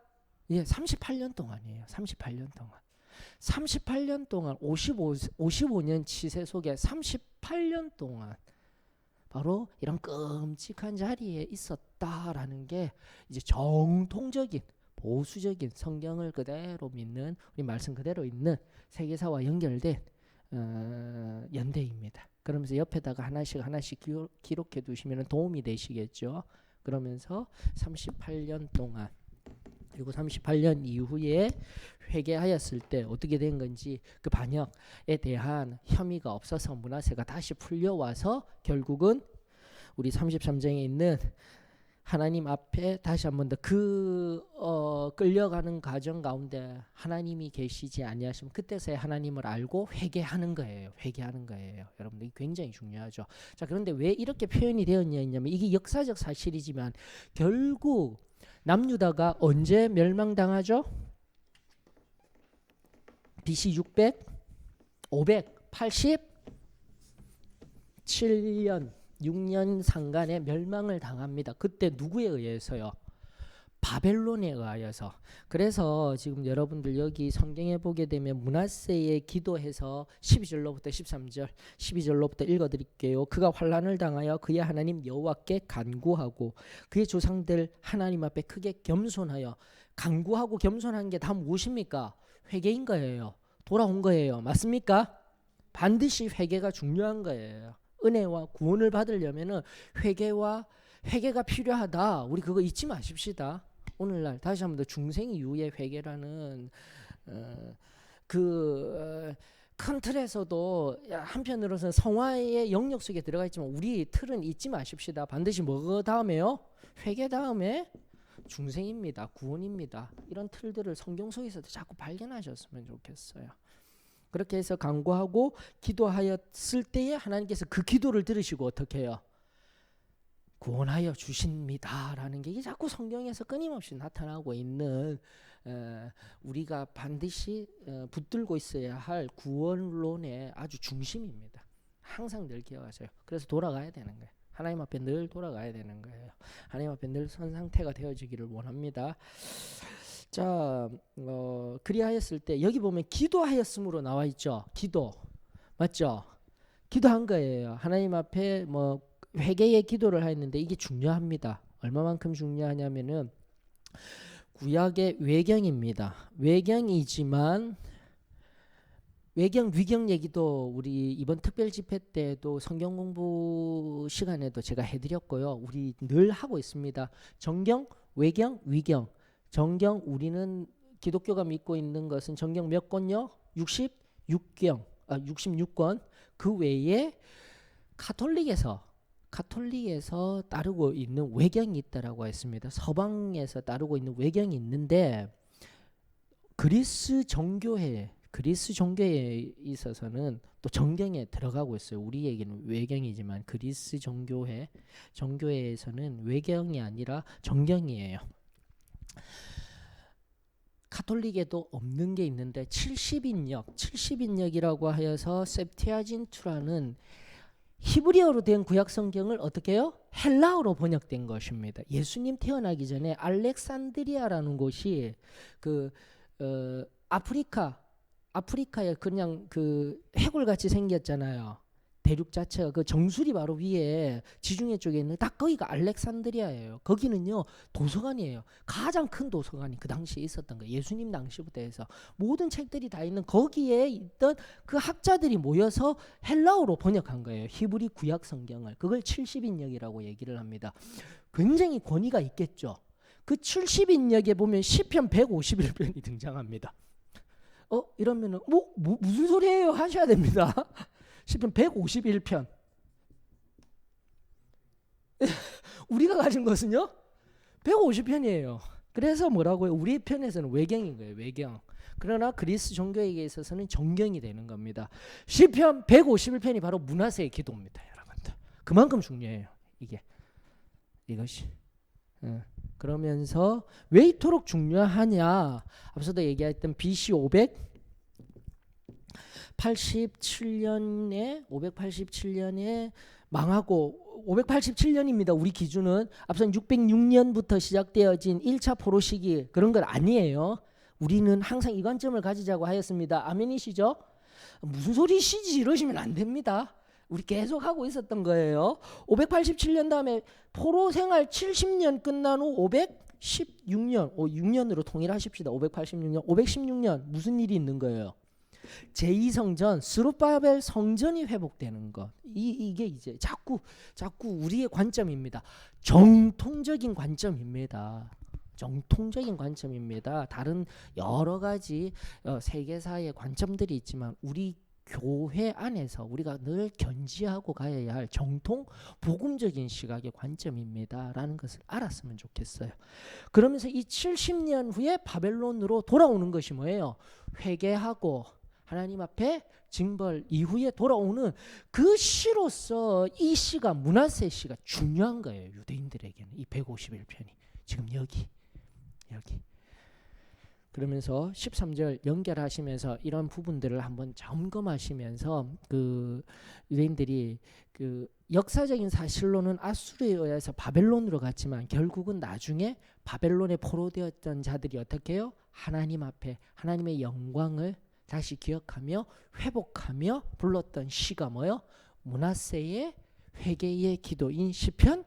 예, 38년 동안이에요. 38년 동안. 38년 동안 55년 치세 속에 38년 동안 바로 이런 끔찍한 자리에 있었다라는 게 이제 정통적인 보수적인 성경을 그대로 믿는 우리 말씀 그대로 있는 세계사와 연결된 연대입니다. 그러면서 옆에다가 하나씩 기록해 두시면 도움이 되시겠죠. 그러면서 38년 동안 그리고 38년 이후에 회개하였을 때 어떻게 된 건지 그 반역에 대한 혐의가 없어서 므낫세가 다시 풀려와서 결국은 우리 33장에 있는 하나님 앞에 다시 한 번 더 끌려가는 과정 가운데 하나님이 계시지 아니하시면 그때서야 하나님을 알고 회개하는 거예요. 여러분들 굉장히 중요하죠. 자, 그런데 왜 이렇게 표현이 되었냐면 이게 역사적 사실이지만 결국 남유다가 언제 멸망당하죠? BC 587년 6년 상간에 멸망을 당합니다. 그때 누구에 의해서요? 바벨론에 의하여서. 그래서 지금 여러분들 여기 성경에 보게 되면 므낫세의 기도해서 12절로부터 13절 12절로부터 읽어드릴게요. 그가 환난을 당하여 그의 하나님 여호와께 간구하고 그의 조상들 하나님 앞에 크게 겸손하여. 간구하고 겸손한 게 다 무엇입니까? 회개인 거예요. 돌아온 거예요. 맞습니까? 반드시 회개가 중요한 거예요. 은혜와 구원을 받으려면은 회개가 필요하다. 우리 그거 잊지 마십시다. 오늘날 다시 한번 더 중생 이후의 회개라는 큰 틀에서도 한편으로서는 성화의 영역 속에 들어가 있지만 우리 틀은 잊지 마십시다. 반드시 뭐 다음에요? 회개 다음에 중생입니다. 구원입니다. 이런 틀들을 성경 속에서도 자꾸 발견하셨으면 좋겠어요. 그렇게 해서 간구하고 기도하였을 때에 하나님께서 그 기도를 들으시고 어떻게 해요? 구원하여 주십니다라는 게 자꾸 성경에서 끊임없이 나타나고 있는 우리가 반드시 붙들고 있어야 할 구원론의 아주 중심입니다. 항상 늘 기억하세요. 그래서 돌아가야 되는 거예요. 하나님 앞에 늘 돌아가야 되는 거예요. 하나님 앞에 늘 선 상태가 되어지기를 원합니다. 자, 그리하였을 때 여기 보면 기도하였음으로 나와 있죠. 기도 맞죠? 기도한 거예요. 하나님 앞에 뭐 회개의 기도를 했는데 이게 중요합니다. 얼마만큼 중요하냐면은 구약의 외경입니다. 외경이지만 외경 위경 얘기도 우리 이번 특별 집회 때도 성경 공부 시간에도 제가 해드렸고요. 우리 늘 하고 있습니다. 정경, 외경, 위경. 정경 우리는 기독교가 믿고 있는 것은 정경 몇 권요? 66권. 그 외에 가톨릭에서 따르고 있는 외경이 있다라고 했습니다. 서방에서 따르고 있는 외경이 있는데 그리스 종교에 있어서는 또 정경에 들어가고 있어요. 우리에게는 외경이지만 그리스 종교회에서는 외경이 아니라 정경이에요. 카톨릭에도 없는 게 있는데 70인역이라고 하여서 셉티아진투라는 히브리어로 된 구약 성경을 어떻게 해요? 헬라어로 번역된 것입니다. 예수님 태어나기 전에 알렉산드리아라는 곳이 아프리카에 그냥 그 해골같이 생겼잖아요. 대륙 자체가 그 정수리 바로 위에 지중해 쪽에 있는 딱 거기가 알렉산드리아예요. 거기는요 도서관이에요. 가장 큰 도서관이 그 당시에 있었던 거예요. 예수님 당시부터 해서 모든 책들이 다 있는 거기에 있던 그 학자들이 모여서 헬라어로 번역한 거예요. 히브리 구약 성경을. 그걸 70인역이라고 얘기를 합니다. 굉장히 권위가 있겠죠. 그 70인역에 보면 시편 151편이 등장합니다. 이러면은 무슨 소리예요 하셔야 됩니다. 시편 151편. 우리가 가진 것은요 150편이에요. 그래서 뭐라고요? 우리 편에서는 외경인 거예요. 외경. 그러나 그리스 종교에게 있어서는 정경이 되는 겁니다. 시편 151편이 바로 므낫세의 기도입니다. 여러분들. 그만큼 중요해요. 이것이. 그러면서 왜 이토록 중요하냐? 앞서도 얘기했던 BC 587년에 망하고 587년입니다. 우리 기준은 앞선 606년부터 시작되어진 1차 포로 시기 그런 건 아니에요. 우리는 항상 이 관점을 가지자고 하였습니다. 아멘이시죠? 무슨 소리시지 이러시면 안 됩니다. 우리 계속 하고 있었던 거예요. 587년 다음에 포로 생활 70년 끝난 후 516년 6년으로 통일하십시다. 516년 무슨 일이 있는 거예요? 제2성전 스룹바벨 성전이 회복되는 것. 이게 이제 자꾸 우리의 관점입니다. 정통적인 관점입니다. 다른 여러 가지 세계사의 관점들이 있지만 우리 교회 안에서 우리가 늘 견지하고 가야 할 정통 복음적인 시각의 관점입니다라는 것을 알았으면 좋겠어요. 그러면서 이 70년 후에 바벨론으로 돌아오는 것이 뭐예요? 회개하고 하나님 앞에 징벌 이후에 돌아오는 그 시로서 이 시가 므낫세 시가 중요한 거예요. 유대인들에게는 이 151편이 지금 여기 그러면서 13절 연결하시면서 이런 부분들을 한번 점검하시면서 그 유대인들이 그 역사적인 사실로는 아수르에 의해서 바벨론으로 갔지만 결국은 나중에 바벨론에 포로되었던 자들이 어떻게 해요? 하나님 앞에 하나님의 영광을 다시 기억하며 회복하며 불렀던 시가 뭐요? 므낫세의 회개의 기도인 시편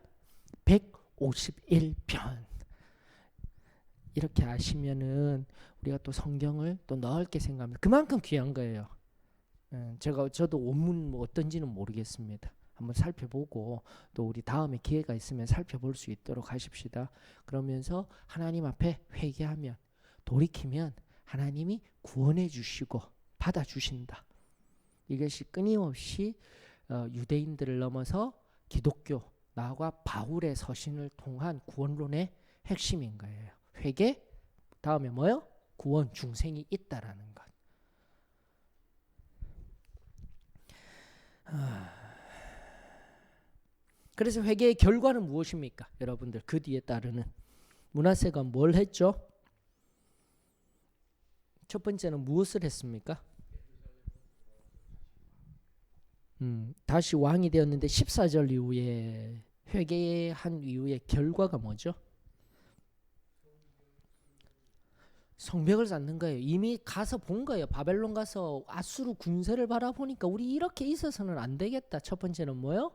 151편. 이렇게 아시면은 우리가 또 성경을 또 넓게 생각합니다. 그만큼 귀한 거예요. 저도 원문 뭐 어떤지는 모르겠습니다. 한번 살펴보고 또 우리 다음에 기회가 있으면 살펴볼 수 있도록 하십시다. 그러면서 하나님 앞에 회개하면 돌이키면 하나님이 구원해 주시고 받아주신다. 이것이 끊임없이 유대인들을 넘어서 기독교 나와 바울의 서신을 통한 구원론의 핵심인 거예요. 회개 다음에 뭐요? 구원 중생이 있다라는 것. 그래서 회개의 결과는 무엇입니까? 여러분들 그 뒤에 따르는 므낫세가 뭘 했죠? 첫 번째는 무엇을 했습니까? 다시 왕이 되었는데 14절 이후에 회개한 이후에 결과가 뭐죠? 성벽을 쌓는 거예요. 이미 가서 본 거예요. 바벨론 가서 아수르 군세를 바라보니까 우리 이렇게 있어서는 안 되겠다. 첫 번째는 뭐요?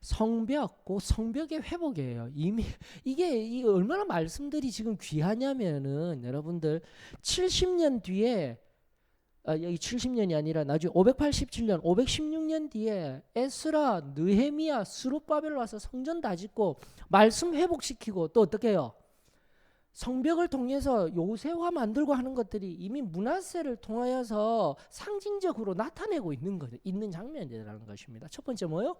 성벽, 그 성벽의 회복이에요. 이미 이게 얼마나 말씀들이 지금 귀하냐면은 여러분들 70년 뒤에 여기 70년이 아니라 나중에 587년, 516년 뒤에 에스라, 느헤미야, 스룹바벨 와서 성전 다 짓고 말씀 회복시키고 또 어떻게 해요? 성벽을 통해서 요새화 만들고 하는 것들이 이미 므낫세를 통하여서 상징적으로 나타내고 있는 장면이라는 것입니다. 첫 번째 뭐요?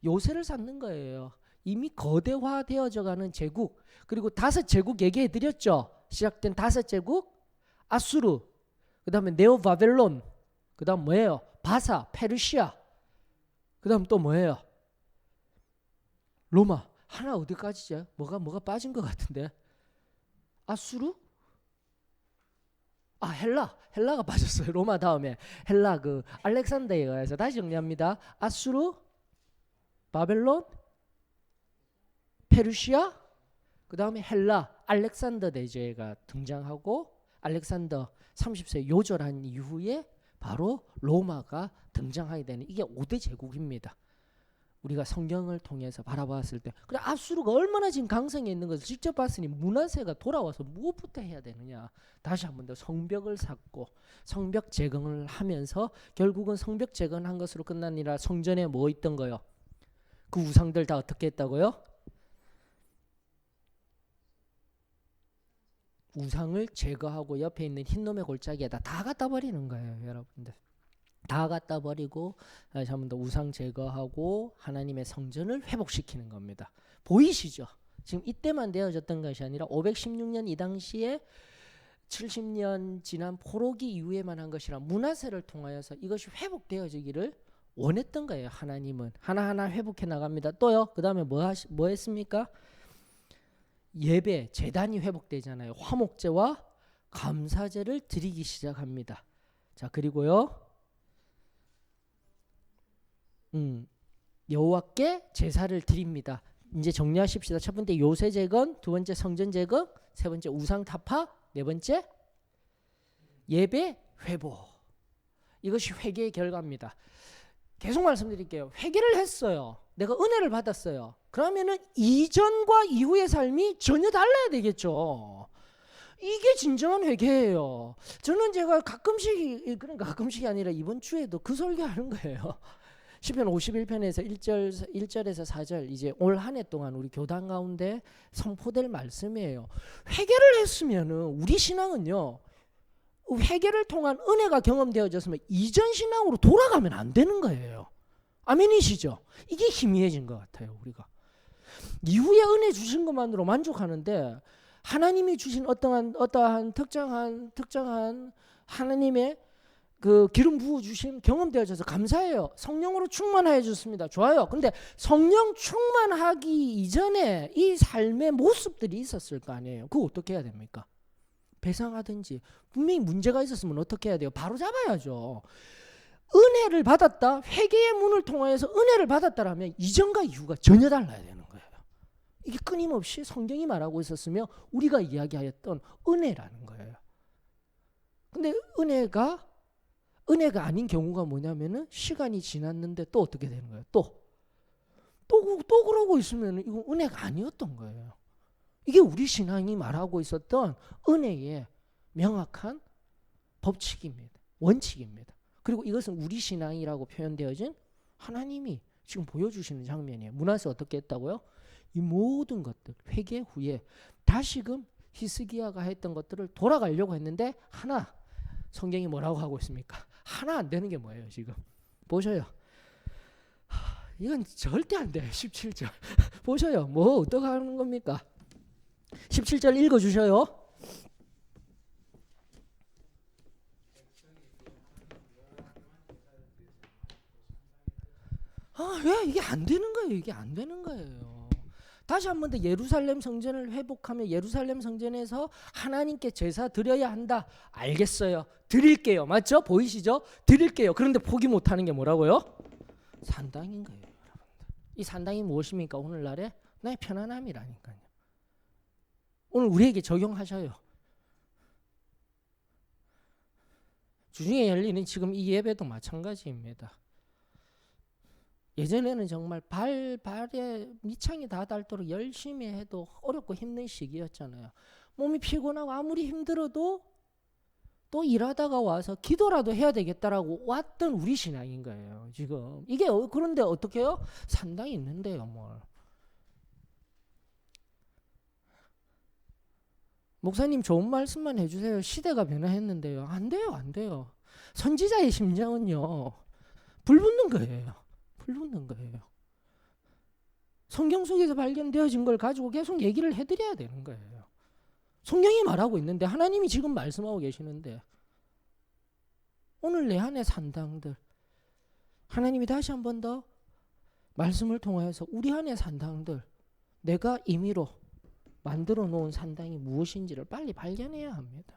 요새를 쌓는 거예요. 이미 거대화되어져 가는 제국, 그리고 5제국 얘기해 드렸죠. 시작된 5제국, 아수르, 그 다음에 네오 바벨론, 그 다음 뭐예요? 바사, 페르시아, 그 다음 또 뭐예요? 로마. 하나 어디까지죠? 뭐가 빠진 것 같은데. 아수르? 헬라가 빠졌어요. 로마 다음에 헬라, 그 알렉산더에 의해서. 다시 정리합니다. 아수르, 바벨론, 페르시아, 그 다음에 헬라, 알렉산더 대제가 등장하고, 알렉산더 30세 요절한 이후에 바로 로마가 등장하게 되는, 이게 5대 제국입니다. 우리가 성경을 통해서 바라봤을 때. 그래, 아수르가 얼마나 지금 강성에 있는 것을 직접 봤으니 므낫세가 돌아와서 무엇부터 해야 되느냐. 다시 한 번 더 성벽을 쌓고 성벽 재건을 하면서 결국은 성벽 재건한 것으로 끝나니라. 성전에 뭐 있던 거요? 그 우상들 다 어떻게 했다고요? 우상을 제거하고 옆에 있는 흰놈의 골짜기에다 다 갖다 버리는 거예요, 여러분들. 다 갖다 버리고 다시 한 번 더 우상 제거하고 하나님의 성전을 회복시키는 겁니다. 보이시죠? 지금 이때만 되어졌던 것이 아니라 516년 이 당시에 70년 지난 포로기 이후에만 한 것이라 므낫세를 통하여서 이것이 회복되어지기를 원했던 거예요. 하나님은 하나하나 회복해 나갑니다. 또요. 그 다음에 뭐 했습니까? 예배, 제단이 회복되잖아요. 화목제와 감사제를 드리기 시작합니다. 자, 그리고요. 여호와께 제사를 드립니다. 이제 정리하십시다. 첫 번째 요새 재건, 두 번째 성전 재건, 세 번째 우상 타파, 네 번째 예배 회복. 이것이 회개의 결과입니다. 계속 말씀드릴게요. 회개를 했어요. 내가 은혜를 받았어요. 그러면은 이전과 이후의 삶이 전혀 달라야 되겠죠. 이게 진정한 회개예요. 저는 제가 가끔씩, 그러니까 가끔씩이 아니라 이번 주에도 그 설교하는 거예요. 시편 51편에서 1절에서 4절, 이제 올 한 해 동안 우리 교단 가운데 선포될 말씀이에요. 회개를 했으면은 우리 신앙은요, 회개를 통한 은혜가 경험되어졌으면 이전 신앙으로 돌아가면 안 되는 거예요. 아멘이시죠? 이게 희미해진 것 같아요. 우리가 이후에 은혜 주신 것만으로 만족하는데 하나님이 주신 어떠한 특정한 하나님의 그 기름 부어 주심 경험되어져서 감사해요. 성령으로 충만하여 줬습니다. 좋아요. 근데 성령 충만하기 이전에 이 삶의 모습들이 있었을 거 아니에요. 그거 어떻게 해야 됩니까? 배상하든지. 분명히 문제가 있었으면 어떻게 해야 돼요? 바로 잡아야죠. 은혜를 받았다, 회개의 문을 통하여서 은혜를 받았다라면 이전과 이후가 전혀 달라야 되는 거예요. 이게 끊임없이 성경이 말하고 있었으며 우리가 이야기하였던 은혜라는 거예요. 근데 은혜가 아닌 경우가 뭐냐면은 시간이 지났는데 또 어떻게 되는 거예요? 또 그러고 있으면 이건 은혜가 아니었던 거예요. 이게 우리 신앙이 말하고 있었던 은혜의 명확한 법칙입니다. 원칙입니다. 그리고 이것은 우리 신앙이라고 표현되어진 하나님이 지금 보여주시는 장면이에요. 므낫세 어떻게 했다고요? 이 모든 것들 회개 후에 다시금 히스기야가 했던 것들을 돌아가려고 했는데 하나, 성경이 뭐라고 하고 있습니까? 하나 안 되는 게 뭐예요 지금? 보셔요. 이건 절대 안 돼요. 17절 보셔요. 뭐 어떻게 하는 겁니까? 17절 읽어주셔요. 왜 이게 안 되는 거예요? 이게 안 되는 거예요. 다시 한 번 더 예루살렘 성전을 회복하며 예루살렘 성전에서 하나님께 제사 드려야 한다. 알겠어요. 드릴게요. 맞죠? 보이시죠? 드릴게요. 그런데 포기 못하는 게 뭐라고요? 산당인 거예요. 여러분들. 이 산당이 무엇입니까? 오늘날의 나의 편안함이라니까요. 오늘 우리에게 적용하셔요. 주중에 열리는 지금 이 예배도 마찬가지입니다. 예전에는 정말 발에 밑창이 다 닳도록 열심히 해도 어렵고 힘든 시기였잖아요. 몸이 피곤하고 아무리 힘들어도 또 일하다가 와서 기도라도 해야 되겠다라고 왔던 우리 신앙인 거예요. 지금 이게 그런데 어떻게 해요? 산당이 있는데요. 뭘. 목사님 좋은 말씀만 해주세요. 시대가 변화했는데요. 안 돼요. 안 돼요. 선지자의 심정은요. 불붙는 거예요. 불붙는 거예요. 성경 속에서 발견되어진 걸 가지고 계속 얘기를 해드려야 되는 거예요. 성경이 말하고 있는데, 하나님이 지금 말씀하고 계시는데, 오늘 내 안에 산당들, 하나님이 다시 한 번 더 말씀을 통하여서 우리 안에 산당들, 내가 임의로 만들어 놓은 산당이 무엇인지를 빨리 발견해야 합니다.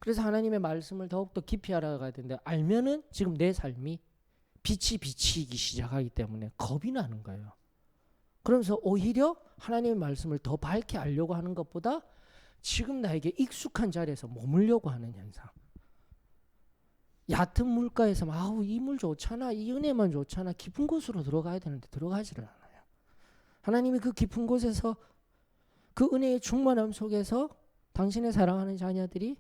그래서 하나님의 말씀을 더욱더 깊이 알아가야 되는데, 알면은 지금 내 삶이 빛이 비치기 시작하기 때문에 겁이 나는 거예요. 그러면서 오히려 하나님의 말씀을 더 밝게 알려고 하는 것보다 지금 나에게 익숙한 자리에서 머물려고 하는 현상. 얕은 물가에서 아우 이 물 좋잖아, 이 은혜만 좋잖아, 깊은 곳으로 들어가야 되는데 들어가지를 않아요. 하나님이 그 깊은 곳에서 그 은혜의 충만함 속에서 당신의 사랑하는 자녀들이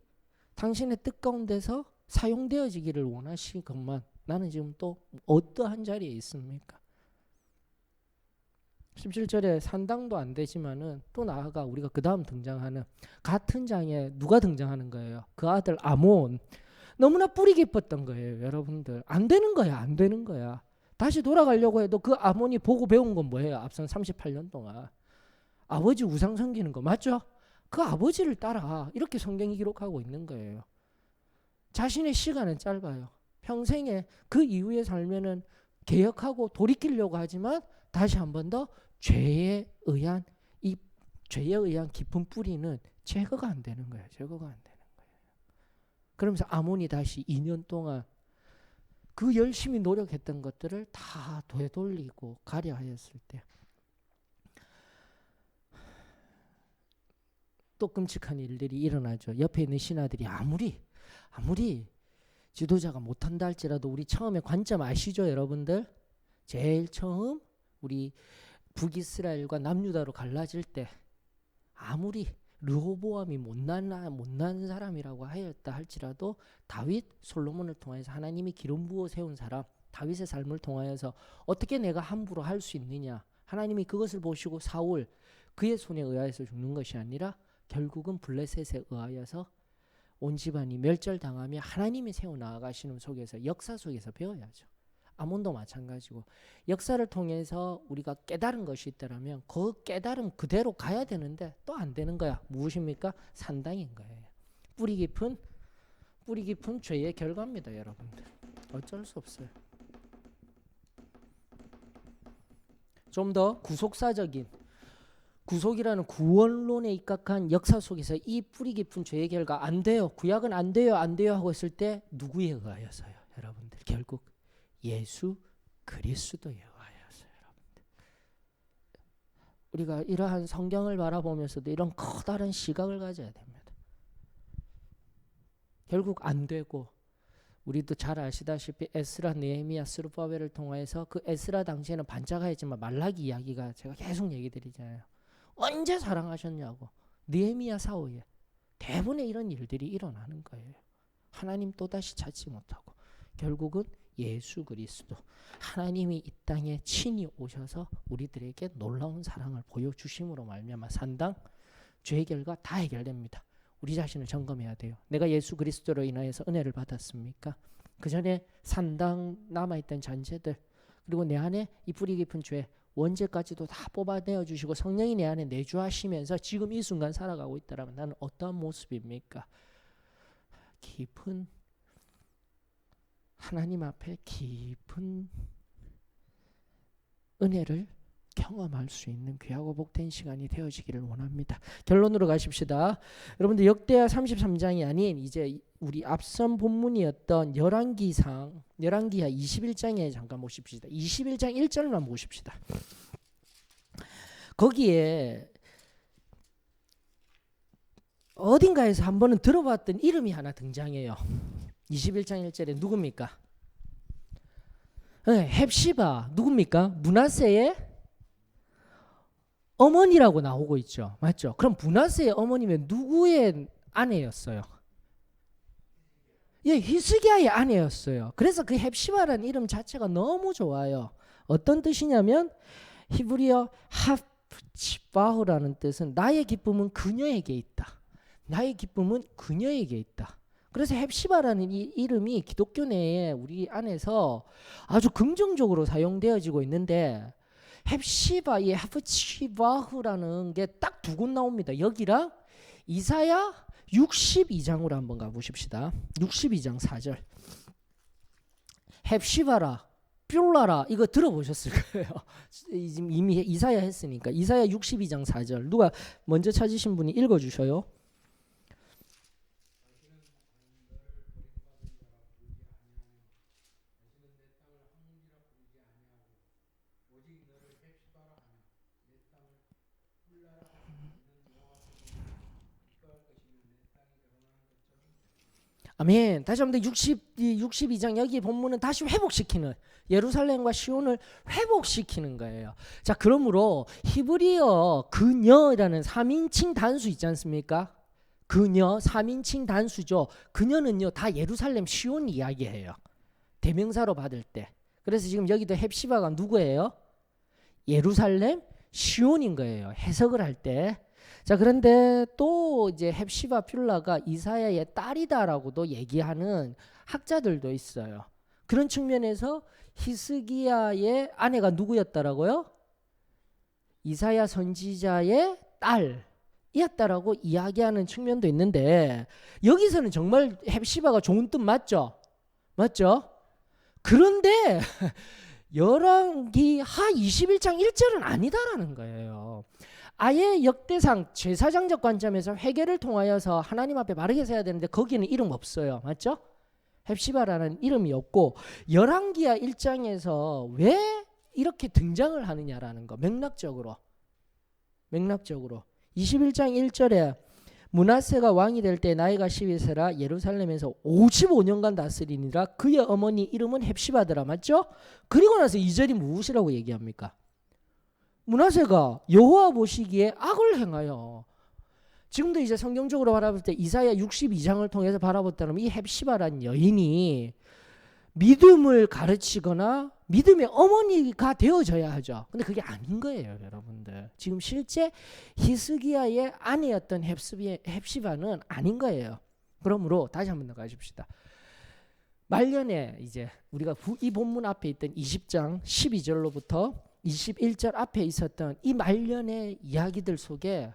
당신의 뜻 가운데서 사용되어지기를 원하시건만 나는 지금 또 어떠한 자리에 있습니까? 17절에 산당도 안 되지만은 또 나아가 우리가 그 다음 등장하는 같은 장에 누가 등장하는 거예요? 그 아들 아몬. 너무나 뿌리 깊었던 거예요, 여러분들. 안 되는 거야, 안 되는 거야. 다시 돌아가려고 해도 그 아몬이 보고 배운 건 뭐예요? 앞선 38년 동안 아버지 우상 섬기는 거 맞죠? 그 아버지를 따라 이렇게 성경이 기록하고 있는 거예요. 자신의 시간은 짧아요. 평생에 그 이후에 살면은 개혁하고 돌이키려고 하지만 다시 한 번 더 죄에 의한 깊은 뿌리는 제거가 안 되는 거예요. 제거가 안 되는 거예요. 그러면서 아몬이 다시 2년 동안 그 열심히 노력했던 것들을 다 되돌리고 가려 하였을 때 또 끔찍한 일들이 일어나죠. 옆에 있는 신하들이 아무리 지도자가 못한다 할지라도 우리 처음에 관점 아시죠, 여러분들? 제일 처음 우리 북이스라엘과 남유다로 갈라질 때 아무리 르호보암이 못난 사람이라고 하였다 할지라도 다윗, 솔로몬을 통해서 하나님이 기름 부어 세운 사람, 다윗의 삶을 통하여서 어떻게 내가 함부로 할 수 있느냐, 하나님이 그것을 보시고 사울 그의 손에 의하여서 죽는 것이 아니라 결국은 블레셋에 의하여서 온 집안이 멸절당하며 하나님이 세워나가시는 속에서 역사 속에서 배워야죠. 아몬도 마찬가지고 역사를 통해서 우리가 깨달은 것이 있다면 그 깨달음 그대로 가야 되는데 또 안 되는 거야. 무엇입니까? 산당인 거예요. 뿌리 깊은 죄의 결과입니다, 여러분들. 어쩔 수 없어요. 좀 더 구속이라는 구원론에 입각한 역사 속에서 이 뿌리 깊은 죄의 결과 안 돼요. 구약은 안 돼요 하고 했을 때 누구에 의하여서요, 여러분들? 결국 예수 그리스도에 의하여서요, 여러분들. 우리가 이러한 성경을 바라보면서도 이런 커다란 시각을 가져야 됩니다. 결국 안 되고 우리도 잘 아시다시피 에스라, 느헤미야, 스룹바벨을 통해서 그 에스라 당시에는 반짝하였지만 말라기 이야기가 제가 계속 얘기 드리잖아요. 언제 사랑하셨냐고. 느헤미야 사후에 대부분의 이런 일들이 일어나는 거예요. 하나님 또다시 찾지 못하고 결국은 예수 그리스도 하나님이 이 땅에 친히 오셔서 우리들에게 놀라운 사랑을 보여주심으로 말미암아 산당, 죄의 결과 다 해결됩니다. 우리 자신을 점검해야 돼요. 내가 예수 그리스도로 인하여서 은혜를 받았습니까? 그 전에 산당 남아있던 잔재들 그리고 내 안에 이 뿌리 깊은 죄 원죄까지도 다 뽑아내어 주시고 성령이 내 안에 내주하시면서 지금 이 순간 살아가고 있다면 나는 어떠한 모습입니까? 깊은 하나님 앞에 깊은 은혜를 경험할 수 있는 귀하고 복된 시간이 되어지기를 원합니다. 결론으로 가십시다. 여러분들 역대하 33장이 아닌 이제 우리 앞선 본문이었던 열왕기하 21장에 잠깐 보십시다. 21장 1절만 보십시다. 거기에 어딘가에서 한 번은 들어봤던 이름이 하나 등장해요. 21장 1절에 누굽니까? 헵시바 누굽니까? 므낫세의 어머니라고 나오고 있죠. 맞죠? 그럼 므낫세의 어머니면 누구의 아내였어요? 예, 히스기야의 아내였어요. 그래서 그 헵시바라는 이름 자체가 너무 좋아요. 어떤 뜻이냐면 히브리어 하프치바흐라는 뜻은 나의 기쁨은 그녀에게 있다. 나의 기쁨은 그녀에게 있다. 그래서 헵시바라는 이 이름이 기독교 내에 우리 안에서 아주 긍정적으로 사용되어지고 있는데 헵시바, 이 헤프치바흐라는 게 딱 두 곳 나옵니다. 여기랑 이사야 62장으로 한번 가보십시다. 62장 4절. 헵시바라 뷸라라 이거 들어보셨을 거예요. 이미 이사야 했으니까. 이사야 62장 4절. 누가 먼저 찾으신 분이 읽어주셔요. 아멘. 다시 한번 62장 여기 본문은 다시 회복시키는, 예루살렘과 시온을 회복시키는 거예요. 자, 그러므로 히브리어 그녀라는 3인칭 단수 있지 않습니까? 그녀 3인칭 단수죠. 그녀는요 다 예루살렘 시온 이야기해요. 대명사로 받을 때. 그래서 지금 여기도 헵시바가 누구예요? 예루살렘 시온인 거예요. 해석을 할 때. 자, 그런데 또 이제 헵시바 뷸라가 이사야의 딸이다라고도 얘기하는 학자들도 있어요. 그런 측면에서 히스기야의 아내가 누구였다라고요? 이사야 선지자의 딸이었다라고 이야기하는 측면도 있는데, 여기서는 정말 헵시바가 좋은 뜻 맞죠? 맞죠? 그런데 열왕기하 21장 1절은 아니다라는 거예요. 아예 역대상 제사장적 관점에서 회개를 통하여서 하나님 앞에 바르게 서야 되는데 거기는 이름 없어요. 맞죠? 헵시바라는 이름이 없고, 열왕기하 1장에서 왜 이렇게 등장을 하느냐라는 거, 맥락적으로 21장 1절에 므낫세가 왕이 될 때 나이가 12세라 예루살렘에서 55년간 다스리니라. 그의 어머니 이름은 헵시바더라. 맞죠? 그리고 나서 2절이 무엇이라고 얘기합니까? 므낫세가 여호와 보시기에 악을 행하여, 지금도 이제 성경적으로 바라볼 때 이사야 62장을 통해서 바라봤다면 이 헵시바라는 여인이 믿음을 가르치거나 믿음의 어머니가 되어져야 하죠. 근데 그게 아닌 거예요, 여러분들. 지금 실제 히스기야의 아내였던 헵시바는 아닌 거예요. 그러므로 다시 한번 더 가십시다. 말년에 이제 우리가 이 본문 앞에 있던 20장 12절로부터 21절 앞에 있었던 이 말년의 이야기들 속에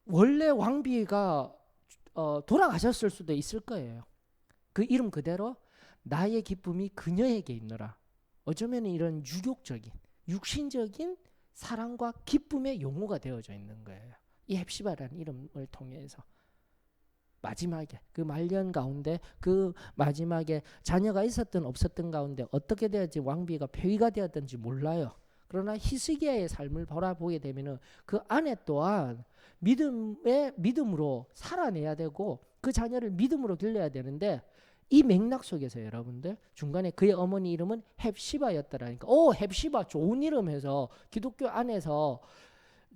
원래 왕비가 돌아가셨을 수도 있을 거예요. 그 이름 그대로 나의 기쁨이 그녀에게 있노라. 어쩌면 이런 유욕적인, 육신적인 사랑과 기쁨의 용어가 되어져 있는 거예요. 이 헵시바라는 이름을 통해서 마지막에 그 말년 가운데, 그 마지막에 자녀가 있었든 없었든 가운데 어떻게 되었지 왕비가 폐위가 되었든지 몰라요. 그러나 히스기야의 삶을 바라보게 되면은 그 아내 또한 믿음으로 살아내야 되고 그 자녀를 믿음으로 길러야 되는데, 이 맥락 속에서 여러분들 중간에 그의 어머니 이름은 헵시바였다라니까. 헵시바 좋은 이름 해서 기독교 안에서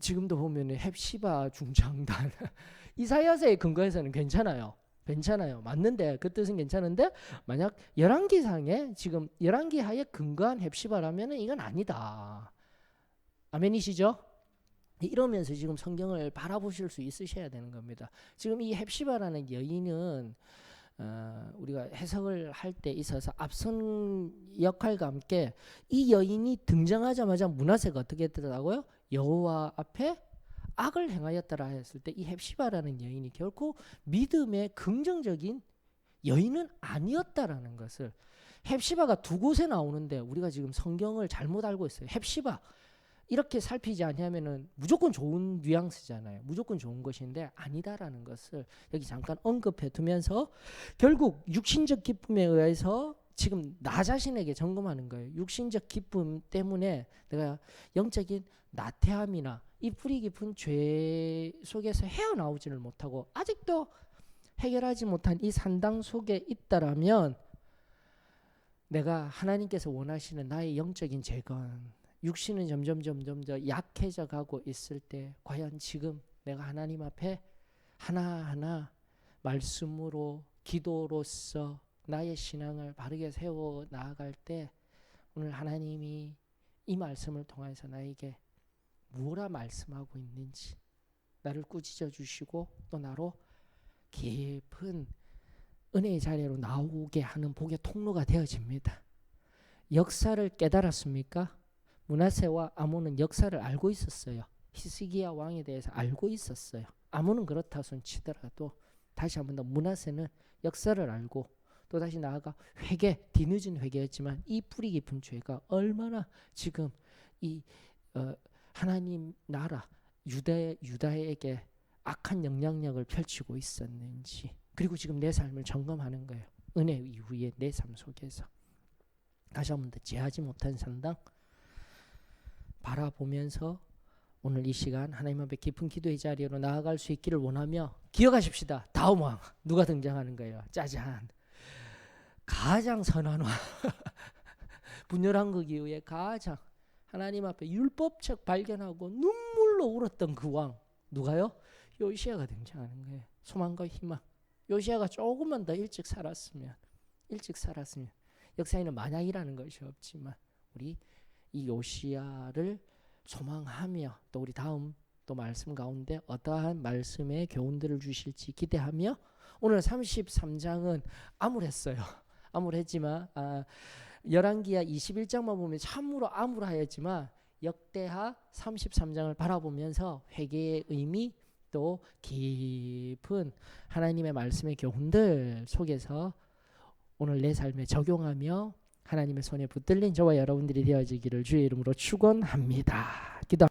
지금도 보면 헵시바 중창단 이사야서의 근거에서는 괜찮아요. 맞는데, 그 뜻은 괜찮은데 만약 열왕기상에 지금 열왕기하에 근거한 헵시바라면 이건 아니다. 아멘이시죠? 이러면서 지금 성경을 바라보실 수 있으셔야 되는 겁니다. 지금 이 헵시바라는 여인은 우리가 해석을 할 때 있어서 앞선 역할과 함께 이 여인이 등장하자마자 므낫세가 어떻게 했더라고요? 여호와 앞에 악을 행하였더라 했을 때 이 헵시바라는 여인이 결코 믿음의 긍정적인 여인은 아니었다라는 것을, 헵시바가 두 곳에 나오는데 우리가 지금 성경을 잘못 알고 있어요. 헵시바 이렇게 살피지 않으면은 무조건 좋은 뉘앙스잖아요. 무조건 좋은 것인데 아니다라는 것을 여기 잠깐 언급해 두면서, 결국 육신적 기쁨에 의해서 지금 나 자신에게 점검하는 거예요. 육신적 기쁨 때문에 내가 영적인 나태함이나 이 뿌리 깊은 죄 속에서 헤어나오지를 못하고 아직도 해결하지 못한 이 산당 속에 있다라면, 내가 하나님께서 원하시는 나의 영적인 재건, 육신은 점점 더 약해져 가고 있을 때 과연 지금 내가 하나님 앞에 하나하나 말씀으로 기도로서 나의 신앙을 바르게 세워 나아갈 때 오늘 하나님이 이 말씀을 통해서 나에게 무엇라 말씀하고 있는지 나를 꾸짖어 주시고 또 나로 깊은 은혜의 자리로 나오게 하는 복의 통로가 되어집니다. 역사를 깨달았습니까? 므낫세와 아몬은 역사를 알고 있었어요. 히스기야 왕에 대해서 알고 있었어요. 아몬은 그렇다 손 치더라도 다시 한 번 더 므낫세는 역사를 알고 또 다시 나아가 회개, 뒤늦은 회개였지만 이 뿌리 깊은 죄가 얼마나 지금 이 하나님 나라 유다에게 악한 영향력을 펼치고 있었는지, 그리고 지금 내 삶을 점검하는 거예요. 은혜 이후에 내 삶 속에서 다시 한 번 더 제하지 못한 상당 바라보면서 오늘 이 시간 하나님 앞에 깊은 기도의 자리로 나아갈 수 있기를 원하며, 기억하십시다. 다음 왕 누가 등장하는 거예요? 짜잔, 가장 선한 왕 분열왕국 이후에 가장 하나님 앞에 율법책 발견하고 눈물로 울었던 그 왕 누가요? 요시야가 등장하는 거예요. 소망과 희망. 요시야가 조금만 더 일찍 살았으면 역사에는 만약이라는 것이 없지만 우리 이 요시야를 소망하며 또 우리 다음 또 말씀 가운데 어떠한 말씀의 교훈들을 주실지 기대하며, 오늘 33장은 암울했어요. 암울했지만 열왕기하 21장만 보면 참으로 암울하였지만 역대하 33장을 바라보면서 회개의 의미 또 깊은 하나님의 말씀의 교훈들 속에서 오늘 내 삶에 적용하며 하나님의 손에 붙들린 저와 여러분들이 되어지기를 주의 이름으로 축원합니다. 기도.